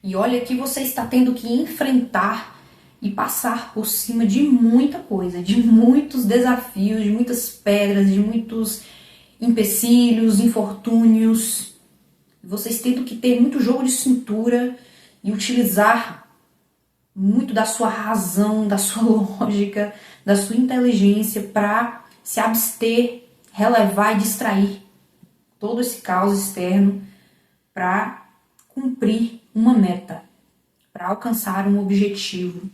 E olha que você está tendo que enfrentar e passar por cima de muita coisa, de muitos desafios, de muitas pedras, de muitos empecilhos, infortúnios. Vocês tendo que ter muito jogo de cintura e utilizar muito da sua razão, da sua lógica, da sua inteligência para se abster, relevar e distrair todo esse caos externo para cumprir uma meta, para alcançar um objetivo,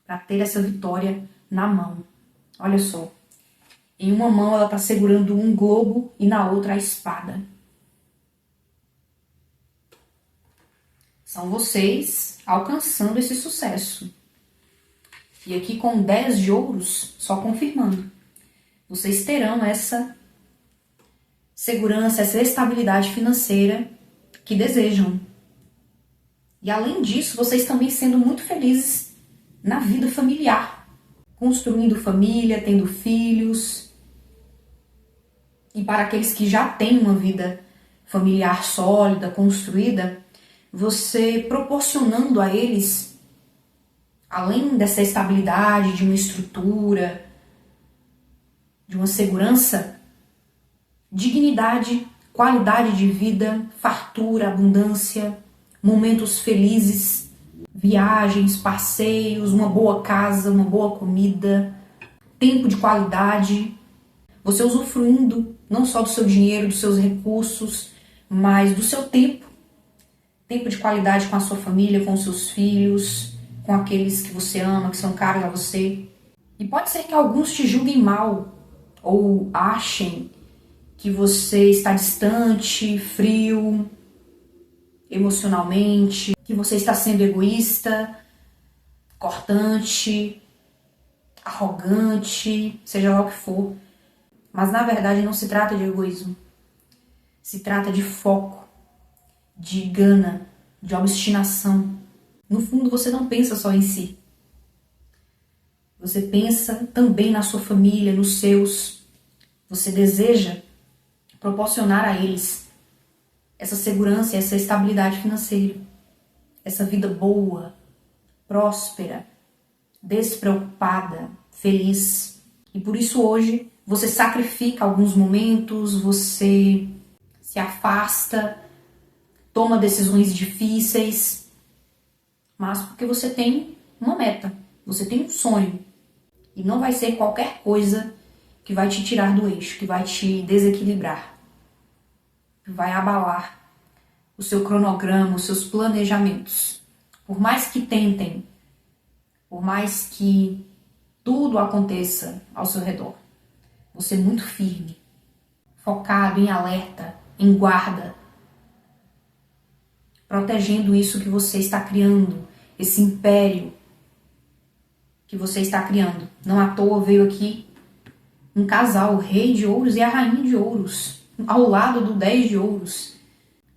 para ter essa vitória na mão. Olha só, em uma mão ela está segurando um globo e na outra a espada. São vocês alcançando esse sucesso. E aqui com 10 de ouros, só confirmando. Vocês terão essa segurança, essa estabilidade financeira que desejam. E além disso, vocês também sendo muito felizes na vida familiar. Construindo família, tendo filhos. E para aqueles que já têm uma vida familiar sólida, construída, você proporcionando a eles, além dessa estabilidade, de uma estrutura, de uma segurança, dignidade, qualidade de vida, fartura, abundância, momentos felizes, viagens, passeios, uma boa casa, uma boa comida, tempo de qualidade, você usufruindo não só do seu dinheiro, dos seus recursos, mas do seu tempo. Tempo de qualidade com a sua família, com os seus filhos, com aqueles que você ama, que são caros a você. E pode ser que alguns te julguem mal ou achem que você está distante, frio, emocionalmente, que você está sendo egoísta, cortante, arrogante, seja lá o que for. Mas na verdade não se trata de egoísmo. Se trata de foco, de gana, de obstinação. No fundo, você não pensa só em si. Você pensa também na sua família, nos seus. Você deseja proporcionar a eles essa segurança e essa estabilidade financeira. Essa vida boa, próspera, despreocupada, feliz. E por isso hoje você sacrifica alguns momentos, você se afasta, toma decisões difíceis, mas porque você tem uma meta, você tem um sonho. E não vai ser qualquer coisa que vai te tirar do eixo, que vai te desequilibrar, que vai abalar o seu cronograma, os seus planejamentos. Por mais que tentem, por mais que tudo aconteça ao seu redor, você é muito firme, focado, em alerta, em guarda, protegendo isso que você está criando, esse império que você está criando. Não à toa veio aqui um casal, o rei de ouros e a rainha de ouros, ao lado do 10 de ouros.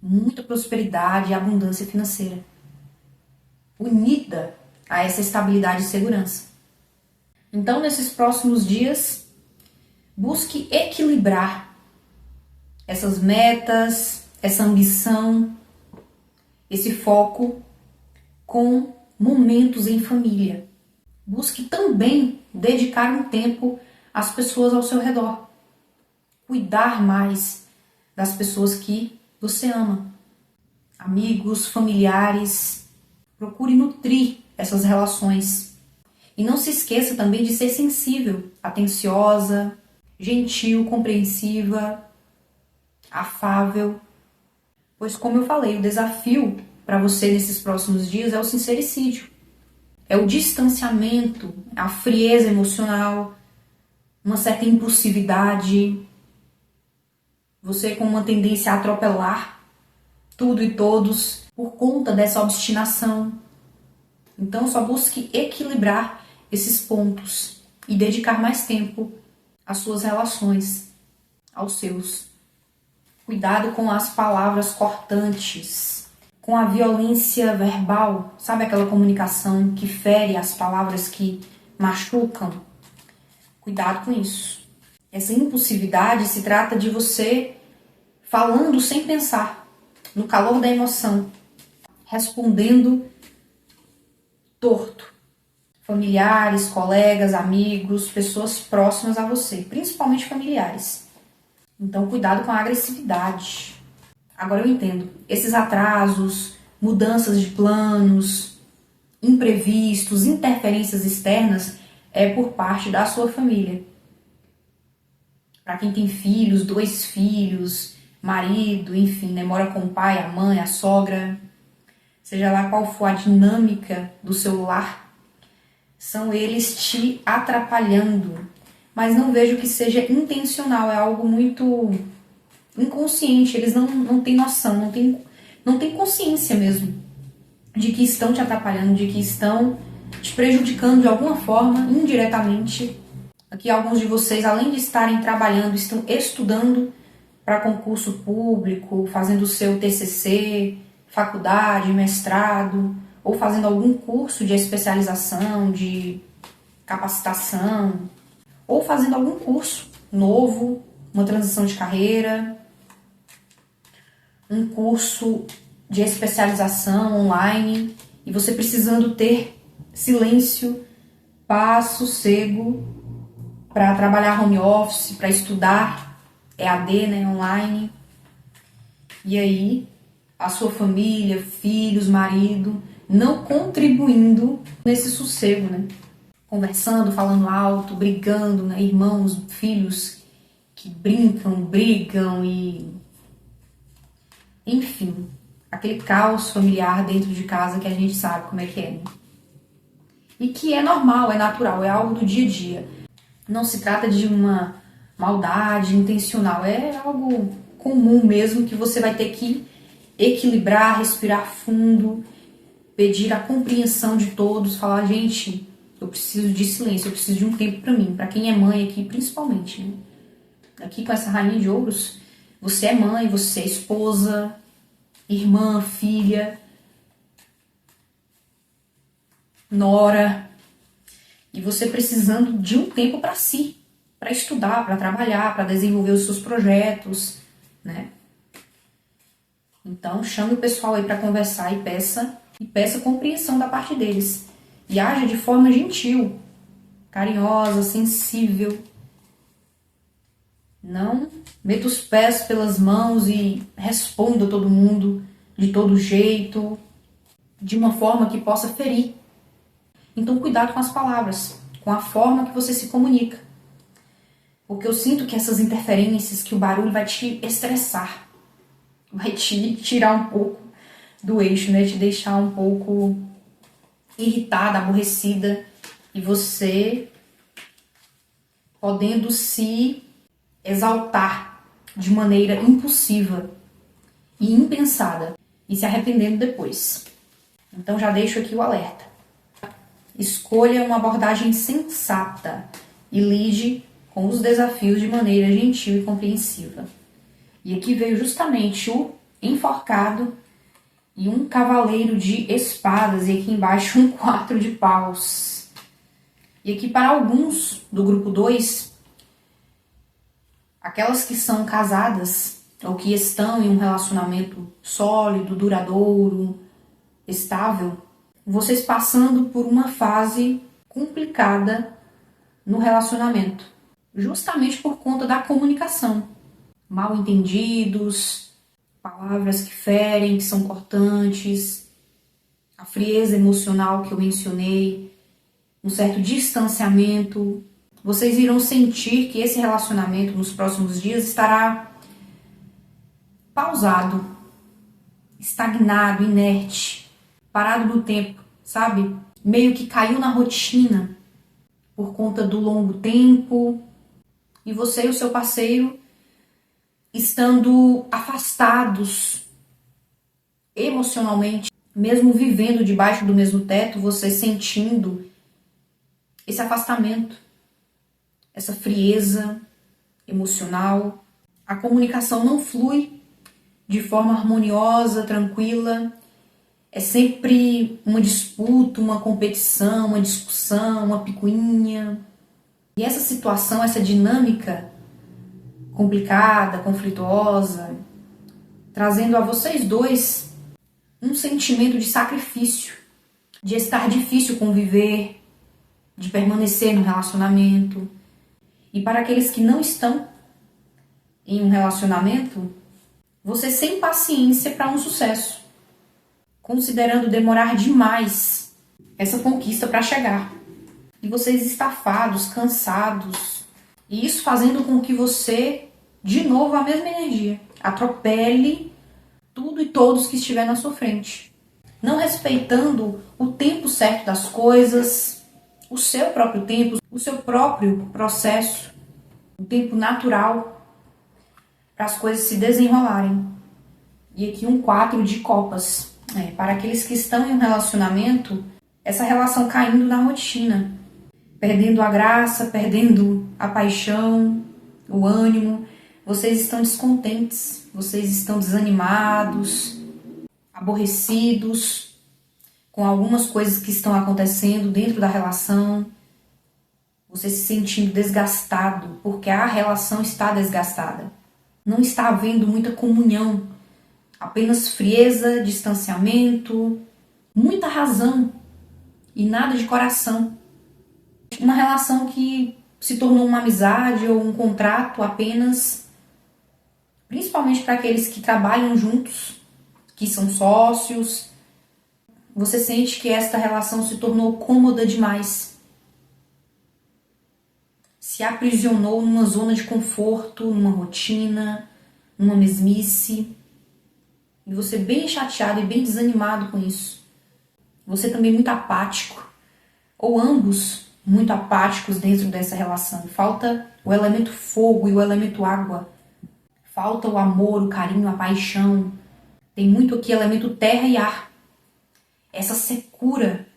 Muita prosperidade e abundância financeira, unida a essa estabilidade e segurança. Então, nesses próximos dias, busque equilibrar essas metas, essa ambição, esse foco com momentos em família. Busque também dedicar um tempo as pessoas ao seu redor. Cuidar mais das pessoas que você ama. Amigos, familiares. Procure nutrir essas relações. E não se esqueça também de ser sensível, atenciosa, gentil, compreensiva, afável. Pois, como eu falei, o desafio para você nesses próximos dias é o sincericídio. É o distanciamento, a frieza emocional, uma certa impulsividade. Você com uma tendência a atropelar tudo e todos por conta dessa obstinação. Então, só busque equilibrar esses pontos e dedicar mais tempo às suas relações, aos seus. Cuidado com as palavras cortantes, com a violência verbal, sabe aquela comunicação que fere, as palavras que machucam? Cuidado com isso. Essa impulsividade se trata de você falando sem pensar, no calor da emoção, respondendo torto. Familiares, colegas, amigos, pessoas próximas a você, principalmente familiares. Então, cuidado com a agressividade. Agora eu entendo. Esses atrasos, mudanças de planos, imprevistos, interferências externas é por parte da sua família. Para quem tem filhos, 2 filhos, marido, enfim, né, mora com o pai, a mãe, a sogra, seja lá qual for a dinâmica do seu lar, são eles te atrapalhando. Mas não vejo que seja intencional, é algo muito inconsciente, eles não têm noção, não têm consciência mesmo de que estão te atrapalhando, de que estão te prejudicando de alguma forma, indiretamente. Aqui alguns de vocês, além de estarem trabalhando, estão estudando para concurso público, fazendo o seu TCC, faculdade, mestrado, ou fazendo algum curso de especialização, de capacitação, ou fazendo algum curso novo, uma transição de carreira, um curso de especialização online, e você precisando ter silêncio, paz, sossego para trabalhar home office, para estudar EAD, né, online. E aí, a sua família, filhos, marido, não contribuindo nesse sossego, né? Conversando, falando alto, brigando, né? Irmãos, filhos que brincam, brigam e... Enfim, aquele caos familiar dentro de casa que a gente sabe como é que é, né? E que é normal, é natural, é algo do dia a dia. Não se trata de uma maldade intencional, é algo comum mesmo que você vai ter que equilibrar, respirar fundo, pedir a compreensão de todos, falar, gente, eu preciso de silêncio, eu preciso de um tempo para mim, para quem é mãe aqui principalmente, né? Aqui com essa rainha de ouros, você é mãe, você é esposa, irmã, filha, nora, e você precisando de um tempo para si, para estudar, para trabalhar, para desenvolver os seus projetos, né? Então, chame o pessoal aí para conversar e peça compreensão da parte deles. E haja de forma gentil, carinhosa, sensível. Não meta os pés pelas mãos e responda a todo mundo de todo jeito, de uma forma que possa ferir. Então, cuidado com as palavras, com a forma que você se comunica. Porque eu sinto que essas interferências, que o barulho vai te estressar, vai te tirar um pouco do eixo, né? Te deixar um pouco irritada, aborrecida, e você podendo se exaltar de maneira impulsiva e impensada e se arrependendo depois. Então já deixo aqui o alerta. Escolha uma abordagem sensata e lide com os desafios de maneira gentil e compreensiva. E aqui veio justamente o enforcado e um cavaleiro de espadas, e aqui embaixo um 4 de paus. E aqui para alguns do grupo 2, aquelas que são casadas ou que estão em um relacionamento sólido, duradouro, estável, vocês passando por uma fase complicada no relacionamento. justamente por conta da comunicação. Mal entendidos, palavras que ferem, que são cortantes, a frieza emocional que eu mencionei, um certo distanciamento. Vocês irão sentir que esse relacionamento nos próximos dias estará pausado, estagnado, inerte, parado no tempo, sabe? Meio que caiu na rotina por conta do longo tempo e você e o seu parceiro estando afastados emocionalmente, mesmo vivendo debaixo do mesmo teto, você sentindo esse afastamento, essa frieza emocional. A comunicação não flui de forma harmoniosa, tranquila. É sempre uma disputa, uma competição, uma discussão, uma picuinha. E essa situação, essa dinâmica complicada, conflituosa, trazendo a vocês dois um sentimento de sacrifício, de estar difícil conviver, de permanecer no relacionamento. E para aqueles que não estão em um relacionamento, você sem paciência para um sucesso, considerando demorar demais essa conquista para chegar. E vocês estafados, cansados, e isso fazendo com que você, de novo, a mesma energia, atropele tudo e todos que estiver na sua frente. Não respeitando o tempo certo das coisas, o seu próprio tempo, o seu próprio processo, o tempo natural para as coisas se desenrolarem. E aqui um 4 de copas. Para aqueles que estão em um relacionamento, essa relação caindo na rotina, perdendo a graça, perdendo a paixão, o ânimo. Vocês estão descontentes, vocês estão desanimados, aborrecidos com algumas coisas que estão acontecendo dentro da relação. Você se sentindo desgastado, porque a relação está desgastada. Não está havendo muita comunhão, apenas frieza, distanciamento, muita razão e nada de coração. Uma relação que se tornou uma amizade ou um contrato apenas, principalmente para aqueles que trabalham juntos, que são sócios. Você sente que esta relação se tornou cômoda demais. Se aprisionou numa zona de conforto, numa rotina, numa mesmice. E você bem chateado e bem desanimado com isso. Você também muito apático. Ou ambos muito apáticos dentro dessa relação. Falta o elemento fogo e o elemento água. Falta o amor, o carinho, a paixão. Tem muito aqui elemento terra e ar. Essa secura,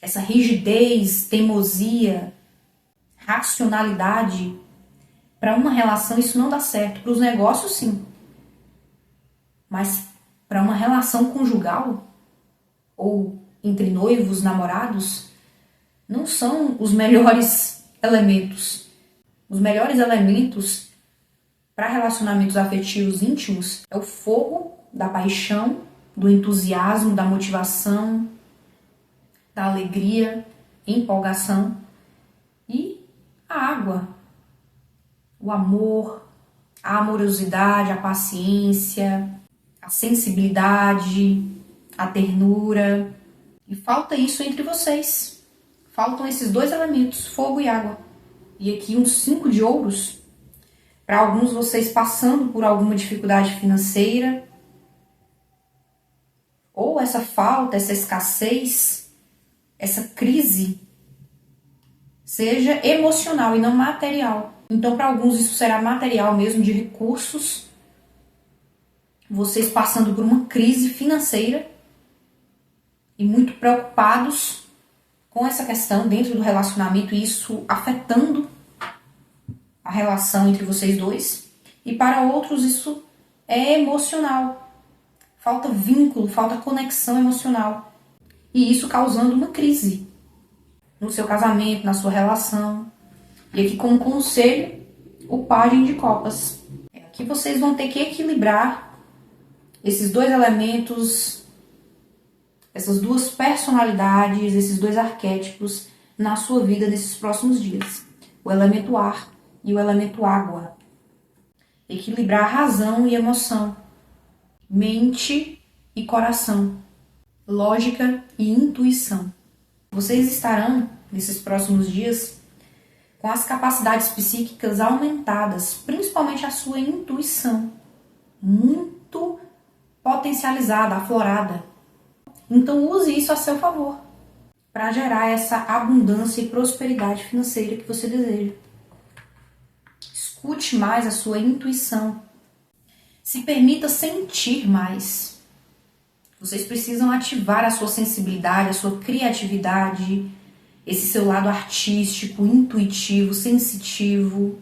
essa rigidez, teimosia, racionalidade. Para uma relação isso não dá certo. Para os negócios sim. Mas para uma relação conjugal ou entre noivos, namorados, não são os melhores elementos. Os melhores elementos para relacionamentos afetivos íntimos é o fogo da paixão, do entusiasmo, da motivação, da alegria, empolgação e a água, o amor, a amorosidade, a paciência, a sensibilidade, a ternura. E falta isso entre vocês. Faltam esses dois elementos, fogo e água. E aqui uns 5 de ouros. Para alguns vocês passando por alguma dificuldade financeira. Ou essa falta, essa escassez, essa crise, seja emocional e não material. Então para alguns isso será material mesmo, de recursos. Vocês passando por uma crise financeira e muito preocupados com essa questão dentro do relacionamento, e isso afetando a relação entre vocês dois. E para outros isso é emocional. Falta vínculo, falta conexão emocional. E isso causando uma crise no seu casamento, na sua relação. E aqui como conselho, o pajem de copas. Aqui vocês vão ter que equilibrar esses dois elementos, essas duas personalidades, esses dois arquétipos na sua vida nesses próximos dias. o elemento ar e o elemento água. Equilibrar razão e emoção, mente e coração, lógica e intuição. Vocês estarão, nesses próximos dias, com as capacidades psíquicas aumentadas, principalmente a sua intuição, muito potencializada, aflorada. Então use isso a seu favor, para gerar essa abundância e prosperidade financeira que você deseja. Escute mais a sua intuição. Se permita sentir mais. Vocês precisam ativar a sua sensibilidade, a sua criatividade, esse seu lado artístico, intuitivo, sensitivo,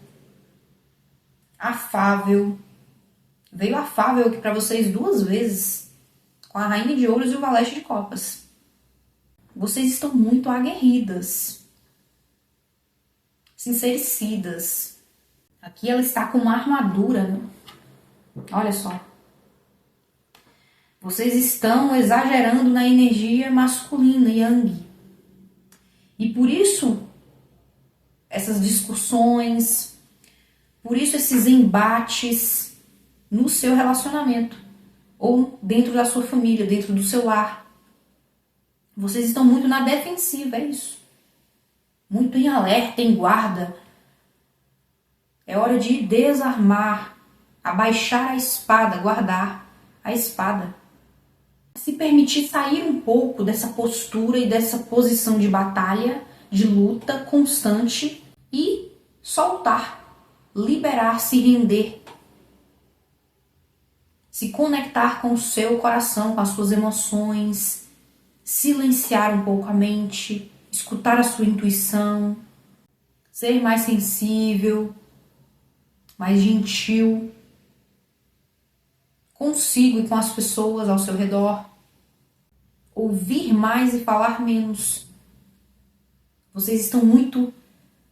afável. Veio afável aqui para vocês 2 vezes, com a Rainha de Ouros e o Valete de Copas. Vocês estão muito aguerridas, sincericidas. Aqui ela está com uma armadura, né? Olha só. Vocês estão exagerando na energia masculina, Yang. E por isso, essas discussões, por isso esses embates no seu relacionamento, ou dentro da sua família, dentro do seu lar. Vocês estão muito na defensiva, é isso. Muito em alerta, em guarda. É hora de desarmar, abaixar a espada, guardar a espada. Se permitir sair um pouco dessa postura e dessa posição de batalha, de luta constante e soltar, liberar, se render. Se conectar com o seu coração, com as suas emoções, silenciar um pouco a mente, escutar a sua intuição, ser mais sensível, mais gentil consigo e com as pessoas ao seu redor. Ouvir mais e falar menos. Vocês estão muito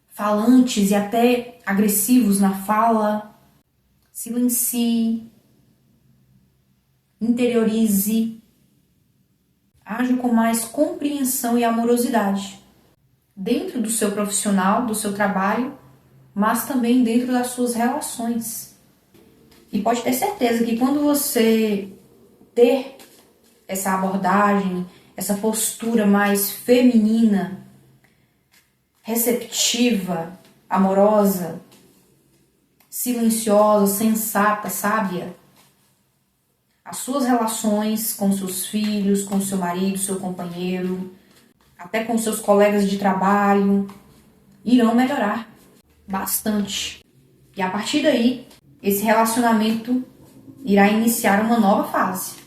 falantes e até agressivos na fala. Silencie. Interiorize. Haja com mais compreensão e amorosidade. Dentro do seu profissional, do seu trabalho, mas também dentro das suas relações. E pode ter certeza que quando você ter essa abordagem, essa postura mais feminina, receptiva, amorosa, silenciosa, sensata, sábia, as suas relações com seus filhos, com seu marido, seu companheiro, até com seus colegas de trabalho, irão melhorar bastante. E a partir daí, esse relacionamento irá iniciar uma nova fase.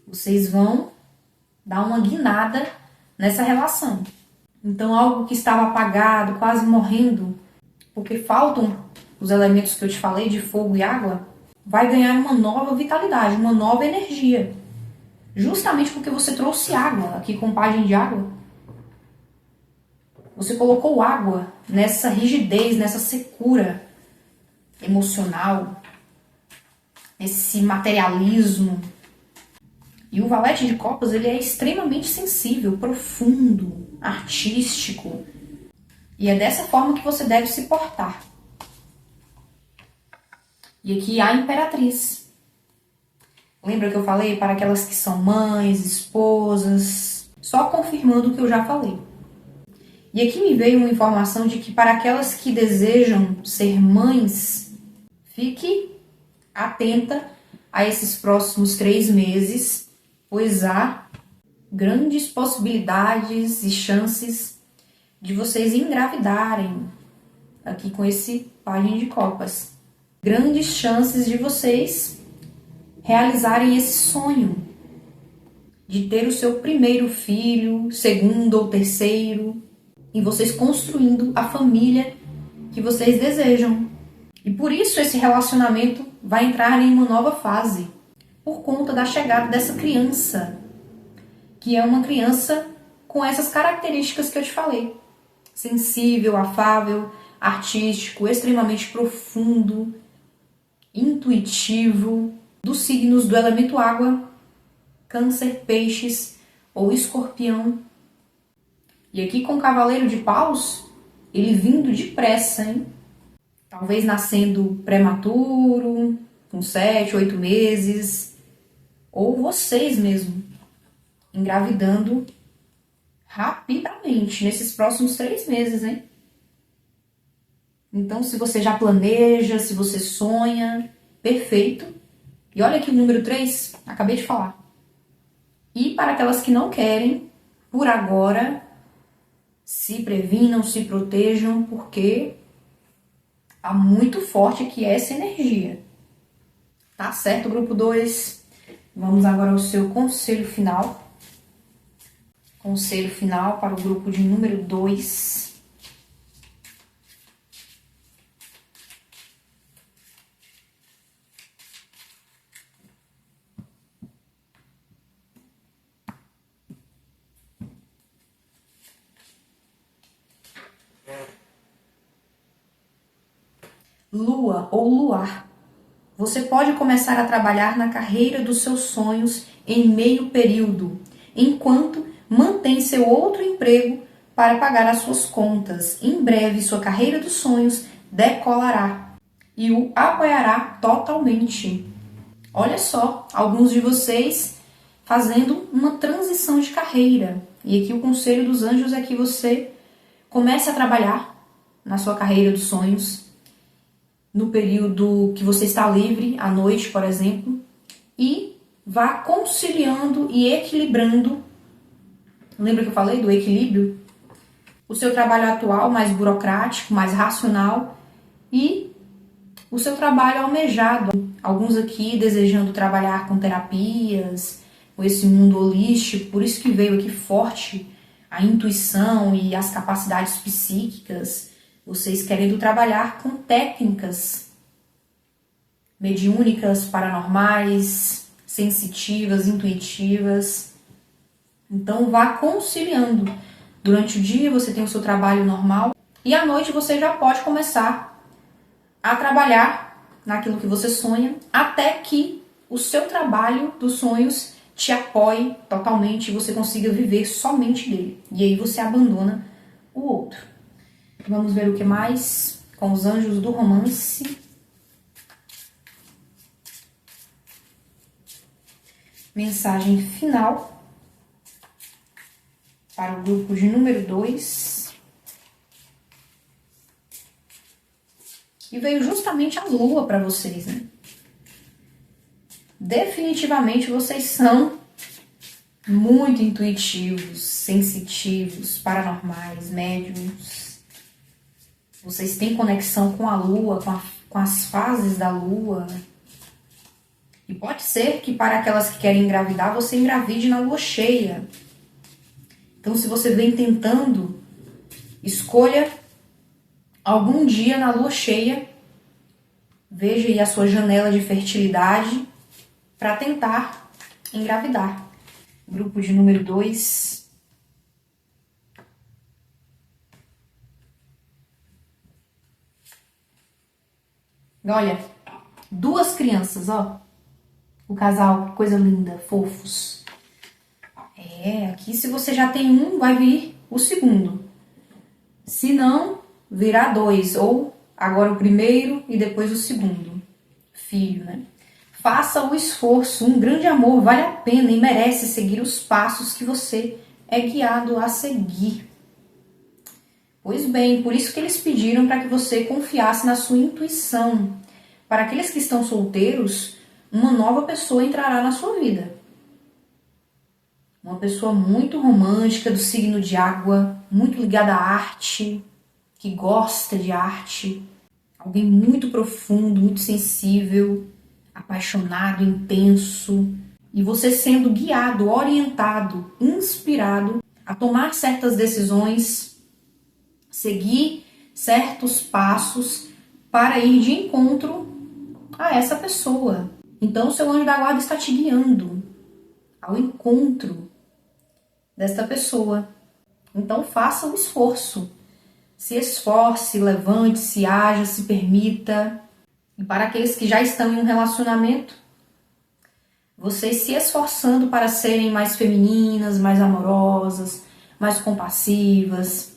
Vocês vão dar uma guinada nessa relação. Então, algo que estava apagado, quase morrendo, porque faltam os elementos que eu te falei, de fogo e água, vai ganhar uma nova vitalidade, uma nova energia. Justamente porque você trouxe água, aqui com página de água. Você colocou água nessa rigidez, nessa secura emocional, esse materialismo. E o Valete de Copas, ele é extremamente sensível, profundo, artístico. E é dessa forma que você deve se portar. E aqui a Imperatriz. Lembra que eu falei para aquelas que são mães, esposas? Só confirmando o que eu já falei. E aqui me veio uma informação de que para aquelas que desejam ser mães, fique atenta a esses próximos 3 meses, pois há grandes possibilidades e chances de vocês engravidarem aqui com esse página de copas. Grandes chances de vocês realizarem esse sonho de ter o seu primeiro filho, segundo ou terceiro, e vocês construindo a família que vocês desejam. E por isso esse relacionamento vai entrar em uma nova fase, por conta da chegada dessa criança, que é uma criança com essas características que eu te falei. Sensível, afável, artístico, extremamente profundo, intuitivo, dos signos do elemento água, Câncer, Peixes ou Escorpião. E aqui com o Cavaleiro de Paus, ele vindo depressa, hein? Talvez nascendo prematuro, com 7, 8 meses, ou vocês mesmo, engravidando rapidamente, nesses próximos 3 meses, hein? Então, se você já planeja, se você sonha, perfeito. E olha aqui o número 3, acabei de falar. E para aquelas que não querem, por agora, se previnam, se protejam, porque tá muito forte aqui essa energia. Tá certo, grupo 2? Vamos agora ao seu conselho final. Conselho final para o grupo de número 2. Lua ou luar. Você pode começar a trabalhar na carreira dos seus sonhos em meio período, enquanto mantém seu outro emprego para pagar as suas contas. Em breve, sua carreira dos sonhos decolará e o apoiará totalmente. Olha só, alguns de vocês fazendo uma transição de carreira. E aqui o conselho dos anjos é que você comece a trabalhar na sua carreira dos sonhos no período que você está livre, à noite, por exemplo, e vá conciliando e equilibrando. Lembra que eu falei do equilíbrio? O seu trabalho atual, mais burocrático, mais racional, e o seu trabalho almejado. Alguns aqui desejando trabalhar com terapias, com esse mundo holístico, por isso que veio aqui forte a intuição e as capacidades psíquicas. Vocês querendo trabalhar com técnicas mediúnicas, paranormais, sensitivas, intuitivas. Então vá conciliando. Durante o dia você tem o seu trabalho normal e à noite você já pode começar a trabalhar naquilo que você sonha, até que o seu trabalho dos sonhos te apoie totalmente e você consiga viver somente dele. E aí você abandona o outro. Vamos ver o que mais com os anjos do romance. Mensagem final para o grupo de número 2. E veio justamente a lua para vocês, né? Definitivamente vocês são muito intuitivos, sensitivos, paranormais, médiums. Vocês têm conexão com a lua, com as fases da lua. E pode ser que para aquelas que querem engravidar, você engravide na lua cheia. Então, se você vem tentando, escolha algum dia na lua cheia, veja aí a sua janela de fertilidade para tentar engravidar. Grupo de número 2. Olha, 2 crianças, ó. O casal, coisa linda, fofos. Aqui se você já tem um, vai vir o segundo. Se não, virá 2, ou agora o primeiro e depois o segundo filho, né? Faça o esforço, um grande amor vale a pena e merece seguir os passos que você é guiado a seguir. Pois bem, por isso que eles pediram para que você confiasse na sua intuição. Para aqueles que estão solteiros, uma nova pessoa entrará na sua vida. Uma pessoa muito romântica, do signo de água, muito ligada à arte, que gosta de arte. Alguém muito profundo, muito sensível, apaixonado, intenso. E você sendo guiado, orientado, inspirado a tomar certas decisões, seguir certos passos para ir de encontro a essa pessoa. Então o seu anjo da guarda está te guiando ao encontro desta pessoa. Então faça o esforço. Se esforce, levante-se, haja, se permita. E para aqueles que já estão em um relacionamento, vocês se esforçando para serem mais femininas, mais amorosas, mais compassivas.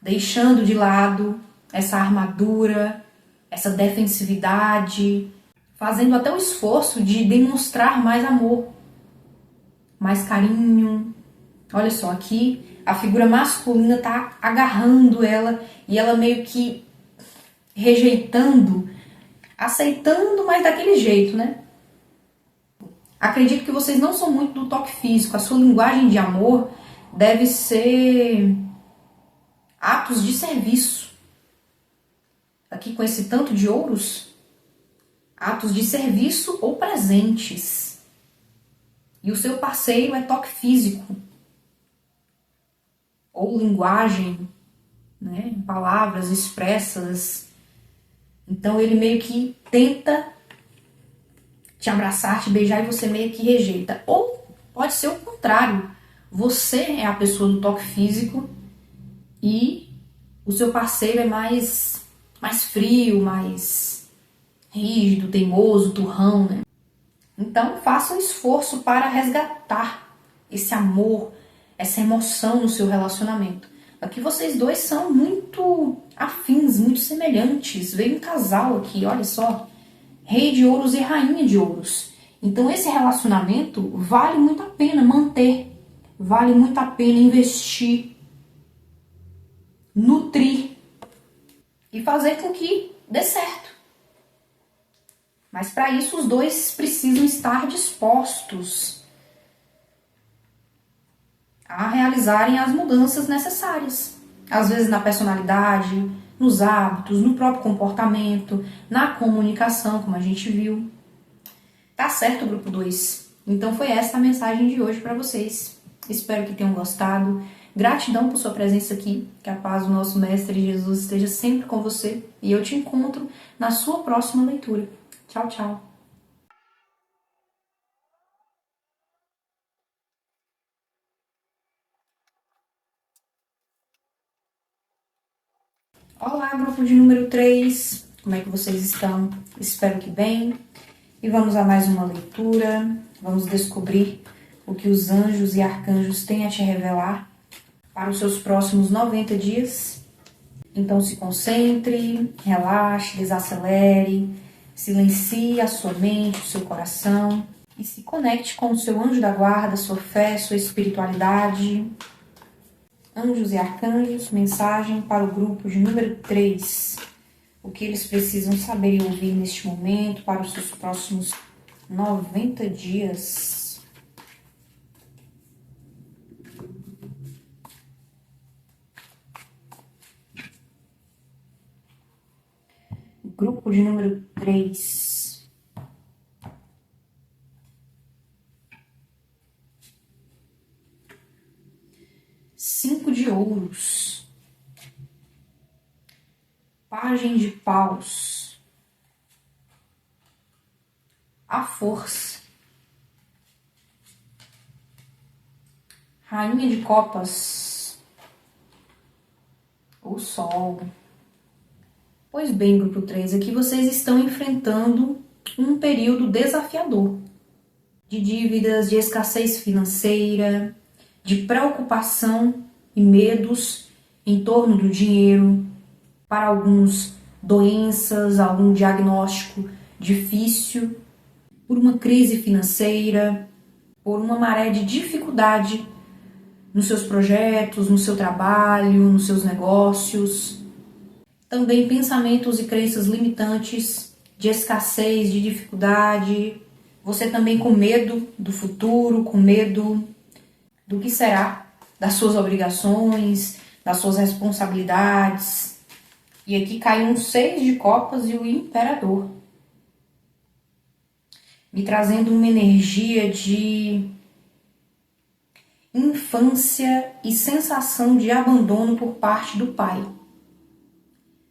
deixando de lado essa armadura, essa defensividade, fazendo até o esforço de demonstrar mais amor, mais carinho. Olha só, aqui a figura masculina tá agarrando ela e ela meio que rejeitando, aceitando, mas daquele jeito, né? Acredito que vocês não são muito do toque físico. A sua linguagem de amor deve ser atos de serviço. Aqui com esse tanto de ouros, atos de serviço ou presentes. E o seu parceiro é toque físico. Ou linguagem, né? Palavras expressas. Então ele meio que tenta te abraçar, te beijar e você meio que rejeita. Ou pode ser o contrário. Você é a pessoa do toque físico e o seu parceiro é mais frio, mais rígido, teimoso, turrão, né? Então faça um esforço para resgatar esse amor, essa emoção no seu relacionamento. Aqui vocês dois são muito afins, muito semelhantes. Veio um casal aqui, olha só. Rei de ouros e rainha de ouros. Então esse relacionamento vale muito a pena manter. Vale muito a pena investir. Nutrir. E fazer com que dê certo. Mas para isso os dois precisam estar dispostos a realizarem as mudanças necessárias. Às vezes na personalidade, nos hábitos, no próprio comportamento, na comunicação, como a gente viu. Tá certo, grupo 2? Então foi essa a mensagem de hoje para vocês. Espero que tenham gostado. Gratidão por sua presença aqui. Que a paz do nosso Mestre Jesus esteja sempre com você. E eu te encontro na sua próxima leitura. Tchau, tchau. Olá, grupo de número 3. Como é que vocês estão? Espero que bem. E vamos a mais uma leitura. Vamos descobrir o que os anjos e arcanjos têm a te revelar para os seus próximos 90 dias. Então se concentre, relaxe, desacelere, silencie a sua mente, o seu coração e se conecte com o seu anjo da guarda, sua fé, sua espiritualidade. Anjos e arcanjos, mensagem para o grupo de número 3. O que eles precisam saber e ouvir neste momento para os seus próximos 90 dias. Grupo de número 3. Cinco de ouros. Pagem de paus. A força. Rainha de copas. O sol. Pois bem, grupo 3, aqui vocês estão enfrentando um período desafiador. De dívidas, de escassez financeira, de preocupação e medos em torno do dinheiro, para alguns doenças, algum diagnóstico difícil, por uma crise financeira, por uma maré de dificuldade nos seus projetos, no seu trabalho, nos seus negócios. Também pensamentos e crenças limitantes, de escassez, de dificuldade. Você também com medo do futuro, com medo do que será, das suas obrigações, das suas responsabilidades. E aqui cai um 6 de copas e o imperador. Me trazendo uma energia de infância e sensação de abandono por parte do pai.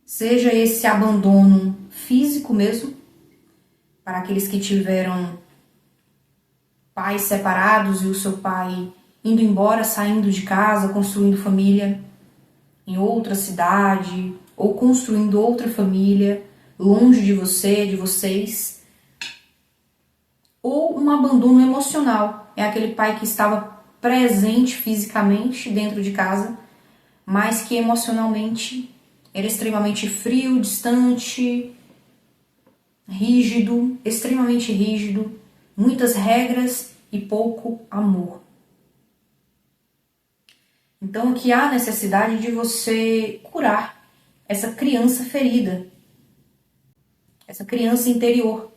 Seja esse abandono físico mesmo, para aqueles que tiveram pais separados e o seu pai indo embora, saindo de casa, construindo família em outra cidade, ou construindo outra família longe de você, de vocês. Ou um abandono emocional, é aquele pai que estava presente fisicamente dentro de casa, mas que emocionalmente era extremamente frio, distante, rígido, extremamente rígido, muitas regras e pouco amor. Então aqui há necessidade de você curar essa criança ferida, essa criança interior,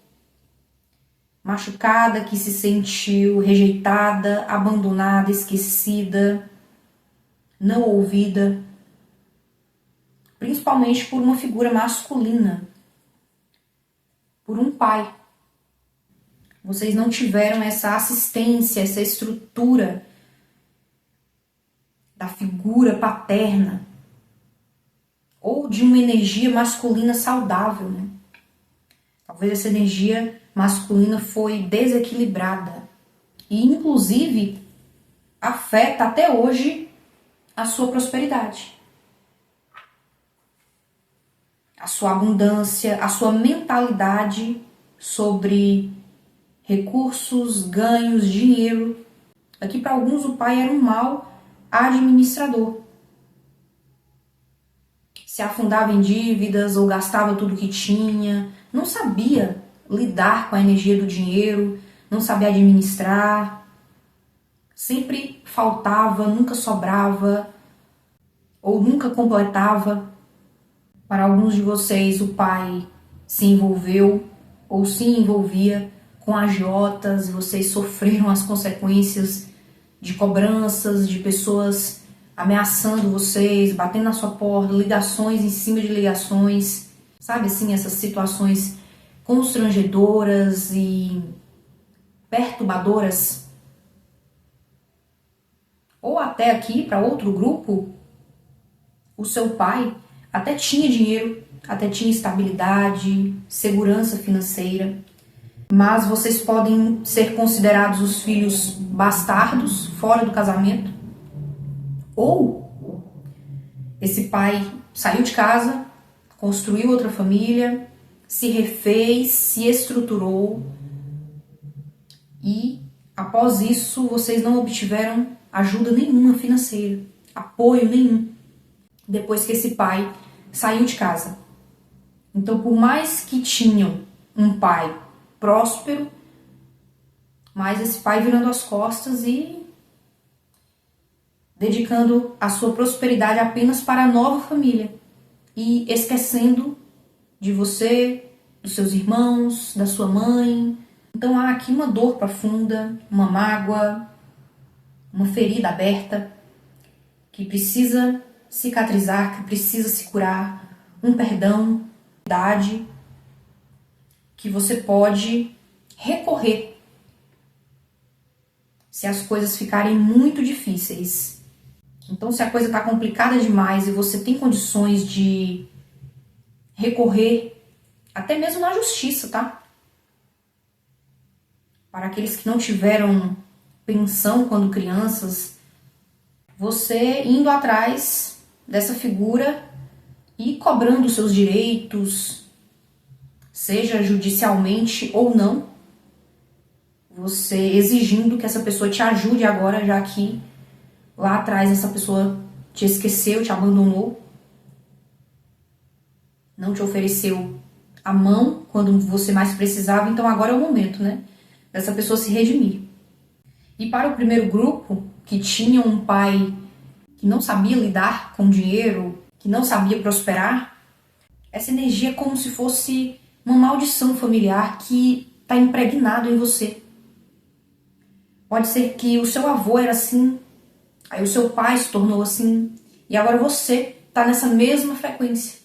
machucada, que se sentiu rejeitada, abandonada, esquecida, não ouvida, principalmente por uma figura masculina, por um pai. Vocês não tiveram essa assistência, essa estrutura da figura paterna ou de uma energia masculina saudável, né? Talvez essa energia masculina foi desequilibrada e, inclusive, afeta até hoje a sua prosperidade, a sua abundância, a sua mentalidade sobre recursos, ganhos, dinheiro. Aqui, para alguns, o pai era um mau administrador. Se afundava em dívidas ou gastava tudo que tinha, não sabia lidar com a energia do dinheiro, não sabia administrar, sempre faltava, nunca sobrava ou nunca completava. Para alguns de vocês, o pai se envolveu ou se envolvia com agiotas, vocês sofreram as consequências de cobranças, de pessoas ameaçando vocês, batendo na sua porta, ligações em cima de ligações, sabe assim, essas situações constrangedoras e perturbadoras. Ou até aqui, para outro grupo, o seu pai até tinha dinheiro, até tinha estabilidade, segurança financeira, mas vocês podem ser considerados os filhos bastardos, fora do casamento, ou esse pai saiu de casa, construiu outra família, se refez, se estruturou e após isso vocês não obtiveram ajuda nenhuma financeira, apoio nenhum, depois que esse pai saiu de casa. Então, por mais que tinham um pai próspero, mas esse pai virando as costas e dedicando a sua prosperidade apenas para a nova família e esquecendo de você, dos seus irmãos, da sua mãe. Então há aqui uma dor profunda, uma mágoa, uma ferida aberta que precisa cicatrizar, que precisa se curar, um perdão, idade que você pode recorrer se as coisas ficarem muito difíceis. Então, se a coisa está complicada demais e você tem condições de recorrer até mesmo na justiça, tá? Para aqueles que não tiveram pensão quando crianças, você indo atrás dessa figura e cobrando seus direitos, seja judicialmente ou não, você exigindo que essa pessoa te ajude agora, já que lá atrás essa pessoa te esqueceu, te abandonou, não te ofereceu a mão quando você mais precisava, então agora é o momento, né, dessa pessoa se redimir. E para o primeiro grupo, que tinha um pai que não sabia lidar com dinheiro, que não sabia prosperar, essa energia é como se fosse uma maldição familiar que está impregnado em você. Pode ser que o seu avô era assim, aí o seu pai se tornou assim, e agora você está nessa mesma frequência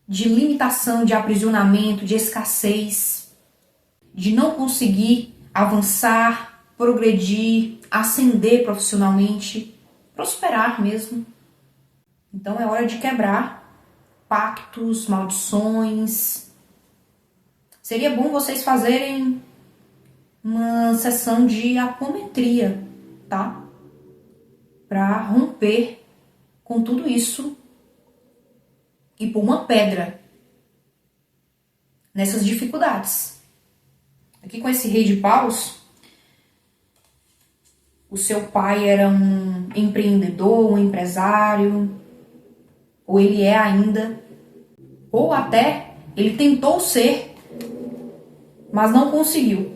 de limitação, de aprisionamento, de escassez, de não conseguir avançar, progredir, ascender profissionalmente, prosperar mesmo. Então é hora de quebrar pactos, maldições. Seria bom vocês fazerem uma sessão de apometria, tá? Para romper com tudo isso e pôr uma pedra nessas dificuldades. Aqui com esse rei de paus, o seu pai era um empreendedor, um empresário, ou ele é ainda, ou até ele tentou ser, mas não conseguiu.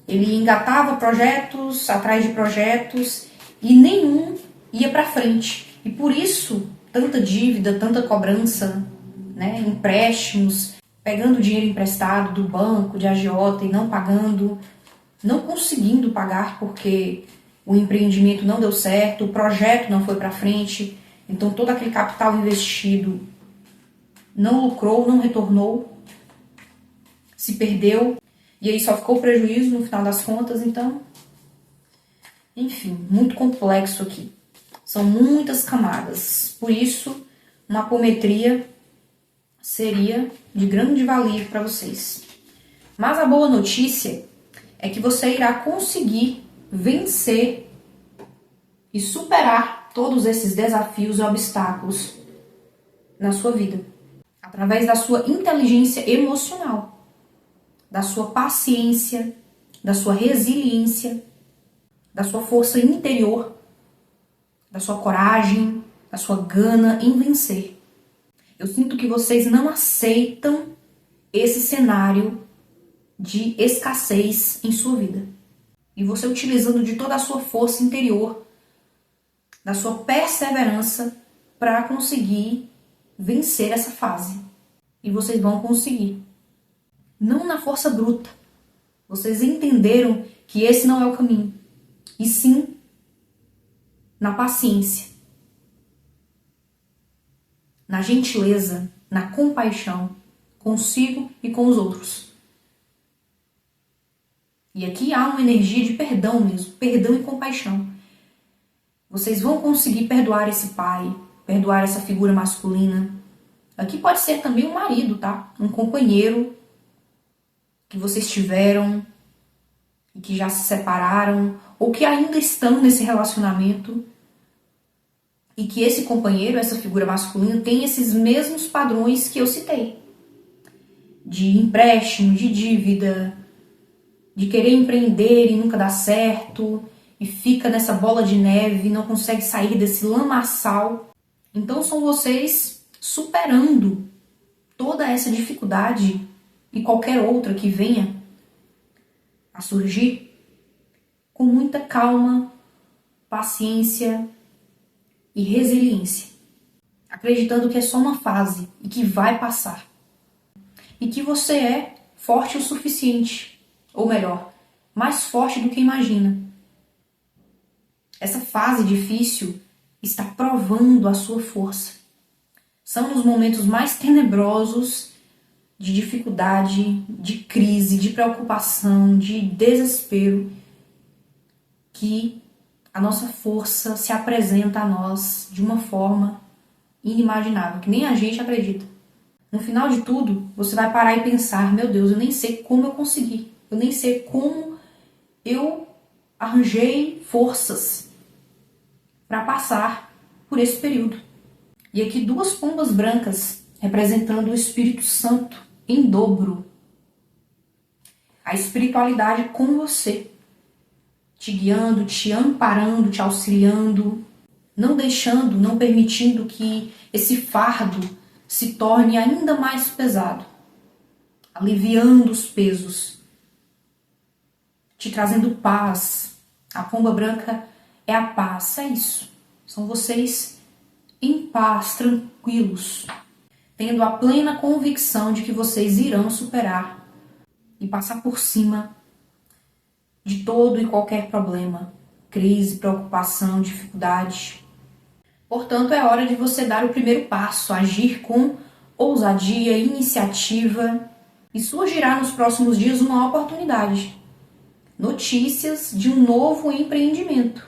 Ele engatava projetos atrás de projetos e nenhum ia para frente. E por isso, tanta dívida, tanta cobrança, né? Empréstimos, pegando dinheiro emprestado do banco, de agiota e não pagando, não conseguindo pagar porque o empreendimento não deu certo, o projeto não foi para frente. Então todo aquele capital investido não lucrou, não retornou, se perdeu. E aí só ficou prejuízo no final das contas, então... Enfim, muito complexo aqui. São muitas camadas. Por isso, uma apometria seria de grande valia para vocês. Mas a boa notícia é que você irá conseguir vencer e superar todos esses desafios e obstáculos na sua vida. Através da sua inteligência emocional, da sua paciência, da sua resiliência, da sua força interior, da sua coragem, da sua gana em vencer. Eu sinto que vocês não aceitam esse cenário de escassez em sua vida. E você utilizando de toda a sua força interior, da sua perseverança para conseguir vencer essa fase. E vocês vão conseguir. Não na força bruta. Vocês entenderam que esse não é o caminho. E sim na paciência, na gentileza, na compaixão consigo e com os outros. E aqui há uma energia de perdão mesmo, perdão e compaixão. Vocês vão conseguir perdoar esse pai, perdoar essa figura masculina. Aqui pode ser também um marido, tá? Um companheiro que vocês tiveram e que já se separaram, ou que ainda estão nesse relacionamento, e que esse companheiro, essa figura masculina, tem esses mesmos padrões que eu citei. De empréstimo, de dívida, de querer empreender e nunca dá certo, e fica nessa bola de neve, não consegue sair desse lamaçal. Então são vocês superando toda essa dificuldade e qualquer outra que venha a surgir com muita calma, paciência e resiliência, acreditando que é só uma fase e que vai passar. E que você é forte o suficiente, ou melhor, mais forte do que imagina. Essa fase difícil está provando a sua força. São nos momentos mais tenebrosos de dificuldade, de crise, de preocupação, de desespero, que a nossa força se apresenta a nós de uma forma inimaginável, que nem a gente acredita. No final de tudo, você vai parar e pensar, meu Deus, eu nem sei como eu consegui, eu nem sei como eu arranjei forças para passar por esse período. E aqui 2 pombas brancas representando o Espírito Santo em dobro. A espiritualidade com você, te guiando, te amparando, te auxiliando, não deixando, não permitindo que esse fardo se torne ainda mais pesado, aliviando os pesos, te trazendo paz. A pomba branca é a paz, é isso. São vocês em paz, tranquilos, tendo a plena convicção de que vocês irão superar e passar por cima de todo e qualquer problema, crise, preocupação, dificuldade. Portanto, é hora de você dar o primeiro passo, agir com ousadia, iniciativa, e surgirá nos próximos dias uma oportunidade. Notícias de um novo empreendimento,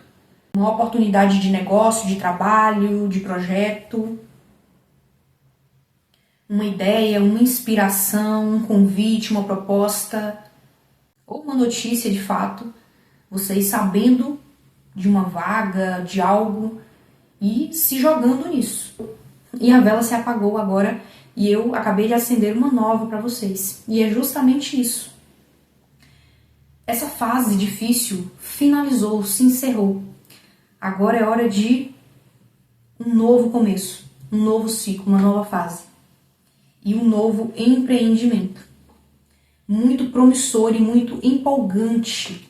uma oportunidade de negócio, de trabalho, de projeto, uma ideia, uma inspiração, um convite, uma proposta, ou uma notícia de fato, vocês sabendo de uma vaga, de algo, e se jogando nisso. E a vela se apagou agora e eu acabei de acender uma nova para vocês. E é justamente isso. Essa fase difícil finalizou, se encerrou. Agora é hora de um novo começo, um novo ciclo, uma nova fase e um novo empreendimento. Muito promissor e muito empolgante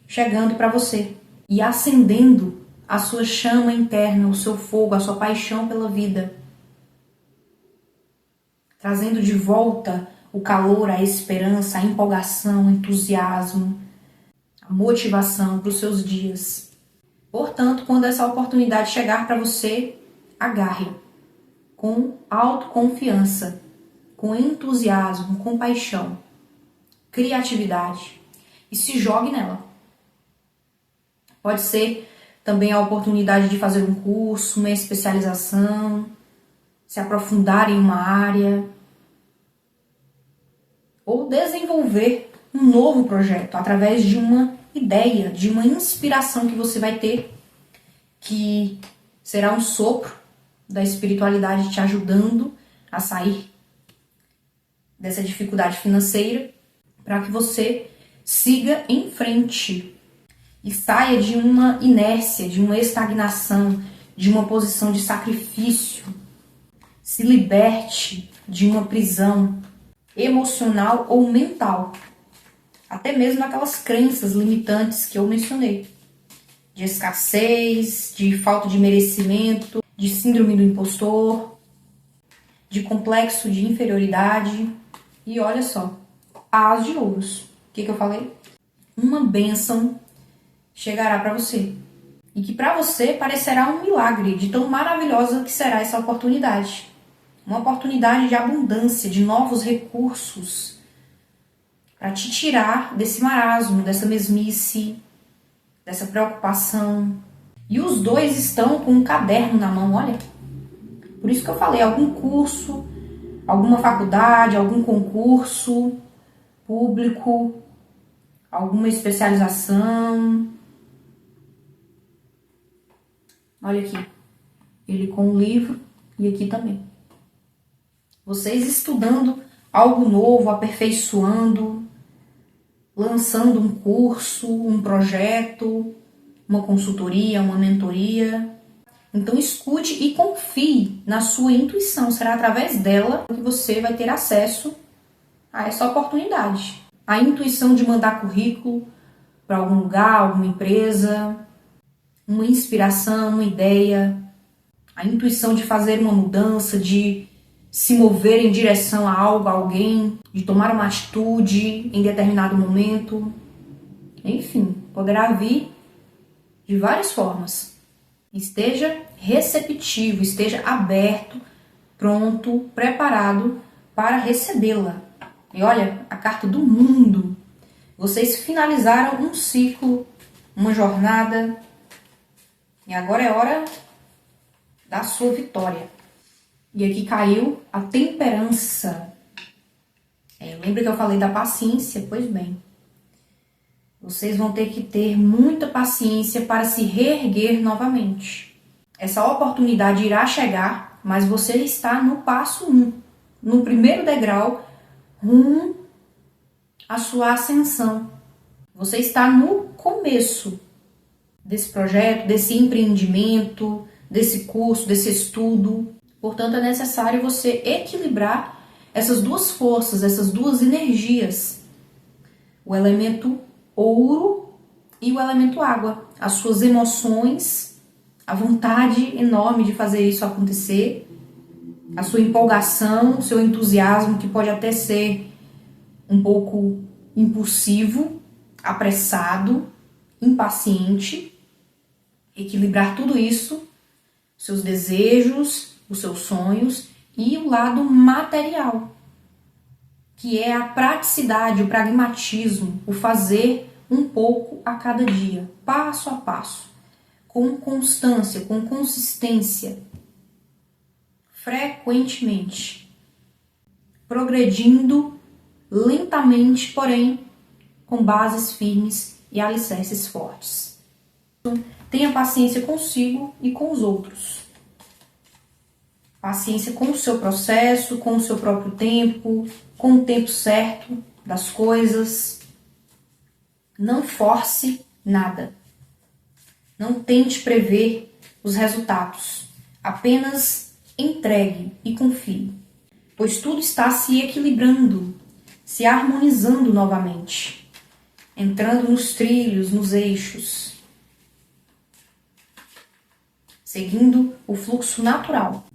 chegando para você e acendendo a sua chama interna, o seu fogo, a sua paixão pela vida. Trazendo de volta o calor, a esperança, a empolgação, o entusiasmo, a motivação para os seus dias. Portanto, quando essa oportunidade chegar para você, agarre com autoconfiança, com entusiasmo, com paixão, criatividade e se jogue nela. Pode ser também a oportunidade de fazer um curso, uma especialização, se aprofundar em uma área ou desenvolver um novo projeto através de uma ideia, de uma inspiração que você vai ter, que será um sopro da espiritualidade te ajudando a sair dessa dificuldade financeira para que você siga em frente e saia de uma inércia, de uma estagnação, de uma posição de sacrifício. Se liberte de uma prisão emocional ou mental, até mesmo aquelas crenças limitantes que eu mencionei, de escassez, de falta de merecimento, de síndrome do impostor, de complexo de inferioridade. E olha só, As de Ouros. O que eu falei? Uma bênção chegará para você. E que para você parecerá um milagre de tão maravilhosa que será essa oportunidade. Uma oportunidade de abundância, de novos recursos para te tirar desse marasmo, dessa mesmice, dessa preocupação. E os dois estão com um caderno na mão, olha. Por isso que eu falei, algum curso, alguma faculdade, algum concurso público, alguma especialização. Olha aqui, ele com o livro e aqui também. Vocês estudando algo novo, aperfeiçoando, lançando um curso, um projeto, uma consultoria, uma mentoria. Então escute e confie na sua intuição. Será através dela que você vai ter acesso a essa oportunidade. A intuição de mandar currículo para algum lugar, alguma empresa, uma inspiração, uma ideia. A intuição de fazer uma mudança, de se mover em direção a algo, a alguém, de tomar uma atitude em determinado momento. Enfim, poderá vir de várias formas. Esteja receptivo, esteja aberto, pronto, preparado para recebê-la. E olha, a carta do mundo. Vocês finalizaram um ciclo, uma jornada, e agora é hora da sua vitória. E aqui caiu a temperança. Lembra que eu falei da paciência? Pois bem, vocês vão ter que ter muita paciência para se reerguer novamente. Essa oportunidade irá chegar, mas você está no passo 1, no primeiro degrau, rumo à sua ascensão. Você está no começo desse projeto, desse empreendimento, desse curso, desse estudo. Portanto, é necessário você equilibrar essas duas forças, essas duas energias. O elemento ouro e o elemento água. As suas emoções, a vontade enorme de fazer isso acontecer, a sua empolgação, o seu entusiasmo, que pode até ser um pouco impulsivo, apressado, impaciente. Equilibrar tudo isso, seus desejos, os seus sonhos e o lado material, que é a praticidade, o pragmatismo, o fazer um pouco a cada dia, passo a passo, com constância, com consistência, frequentemente, progredindo lentamente, porém com bases firmes e alicerces fortes. Tenha paciência consigo e com os outros. Paciência com o seu processo, com o seu próprio tempo, com o tempo certo das coisas. Não force nada. Não tente prever os resultados. Apenas entregue e confie, pois tudo está se equilibrando, se harmonizando novamente, entrando nos trilhos, nos eixos, seguindo o fluxo natural.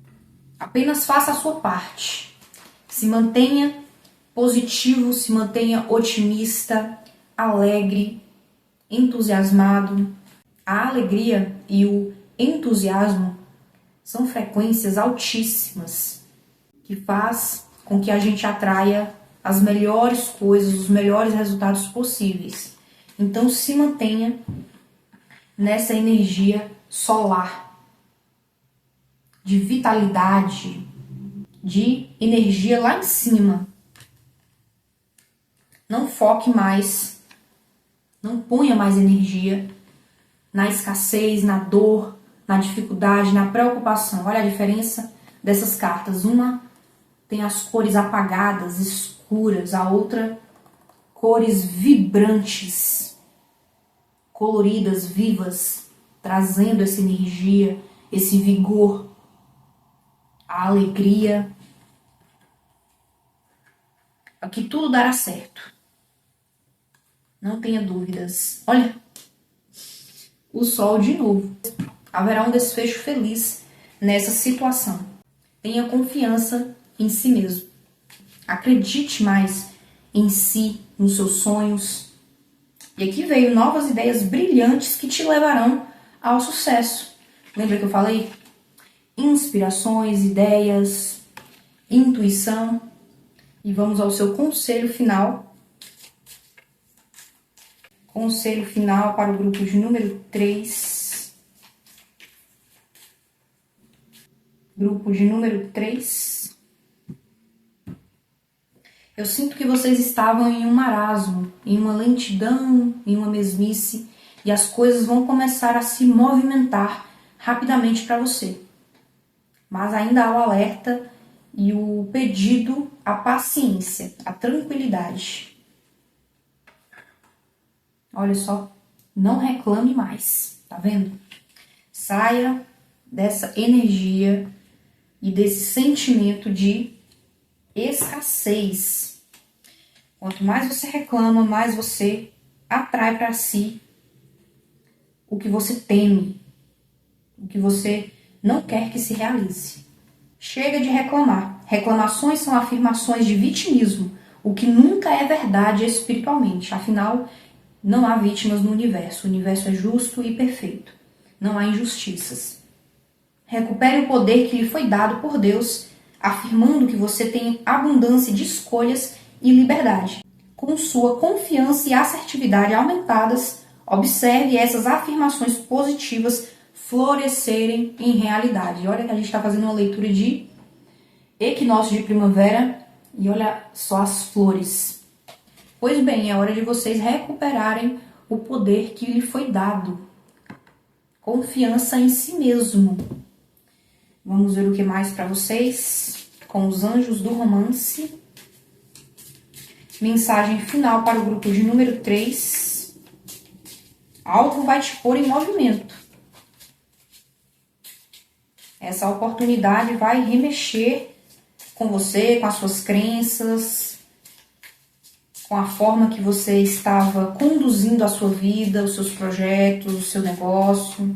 Apenas faça a sua parte. Se mantenha positivo, se mantenha otimista, alegre, entusiasmado. A alegria e o entusiasmo são frequências altíssimas que faz com que a gente atraia as melhores coisas, os melhores resultados possíveis. Então se mantenha nessa energia solar de vitalidade, de energia lá em cima. Não foque mais, não ponha mais energia na escassez, na dor, na dificuldade, na preocupação. Olha a diferença dessas cartas. Uma tem as cores apagadas, escuras, a outra cores vibrantes, coloridas, vivas, trazendo essa energia, esse vigor, a alegria. Aqui tudo dará certo. Não tenha dúvidas. Olha, o sol de novo. Haverá um desfecho feliz nessa situação. Tenha confiança em si mesmo. Acredite mais em si, nos seus sonhos. E aqui veio novas ideias brilhantes que te levarão ao sucesso. Lembra que eu falei? Inspirações, ideias, intuição. E vamos ao seu conselho final. Conselho final para o grupo de número 3. Grupo de número 3. Eu sinto que vocês estavam em um marasmo, em uma lentidão, em uma mesmice, e as coisas vão começar a se movimentar rapidamente para você. Mas ainda há o alerta e o pedido à paciência, à tranquilidade. Olha só, não reclame mais, tá vendo? Saia dessa energia e desse sentimento de escassez. Quanto mais você reclama, mais você atrai para si o que você teme, o que você não quer que se realize. Chega de reclamar. Reclamações são afirmações de vitimismo, o que nunca é verdade espiritualmente. Afinal, não há vítimas no universo. O universo é justo e perfeito. Não há injustiças. Recupere o poder que lhe foi dado por Deus, afirmando que você tem abundância de escolhas e liberdade. Com sua confiança e assertividade aumentadas, observe essas afirmações positivas florescerem em realidade. Olha que a gente está fazendo uma leitura de equinócio de primavera e olha só as flores. Pois bem, é hora de vocês recuperarem o poder que lhe foi dado. Confiança em si mesmo. Vamos ver o que mais para vocês com os anjos do romance. Mensagem final para o grupo de número 3. Algo vai te pôr em movimento. Essa oportunidade vai remexer com você, com as suas crenças, com a forma que você estava conduzindo a sua vida, os seus projetos, o seu negócio.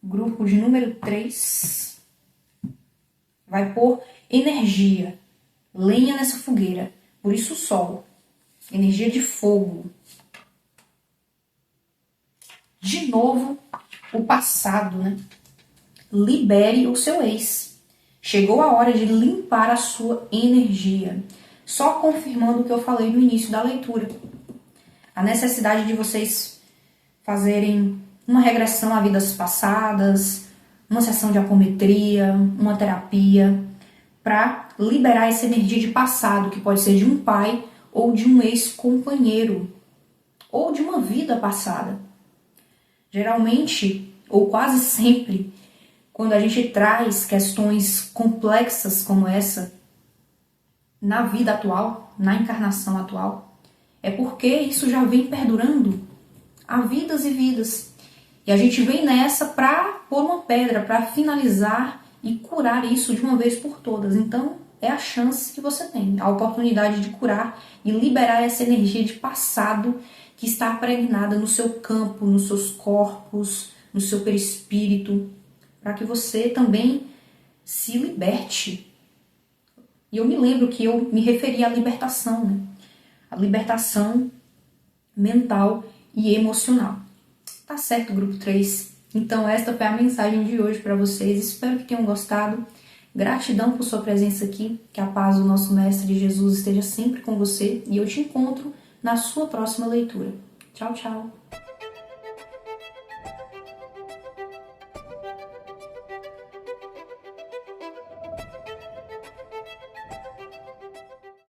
Grupo de número 3 vai pôr energia, lenha nessa fogueira, por isso o sol, energia de fogo. De novo, o passado, né? Libere o seu ex. Chegou a hora de limpar a sua energia. Só confirmando o que eu falei no início da leitura. A necessidade de vocês fazerem uma regressão a vidas passadas, uma sessão de apometria, uma terapia, para liberar essa energia de passado, que pode ser de um pai ou de um ex-companheiro, ou de uma vida passada. Geralmente, ou quase sempre, quando a gente traz questões complexas como essa na vida atual, na encarnação atual, é porque isso já vem perdurando há vidas e vidas. E a gente vem nessa para pôr uma pedra, para finalizar e curar isso de uma vez por todas. Então, é a chance que você tem, a oportunidade de curar e liberar essa energia de passado que está impregnada no seu campo, nos seus corpos, no seu perispírito, para que você também se liberte. E eu me lembro que eu me referi à libertação, né? A libertação mental e emocional. Tá certo, grupo 3? Então esta foi a mensagem de hoje para vocês. Espero que tenham gostado. Gratidão por sua presença aqui. Que a paz do nosso Mestre Jesus esteja sempre com você. E eu te encontro na sua próxima leitura. Tchau, tchau.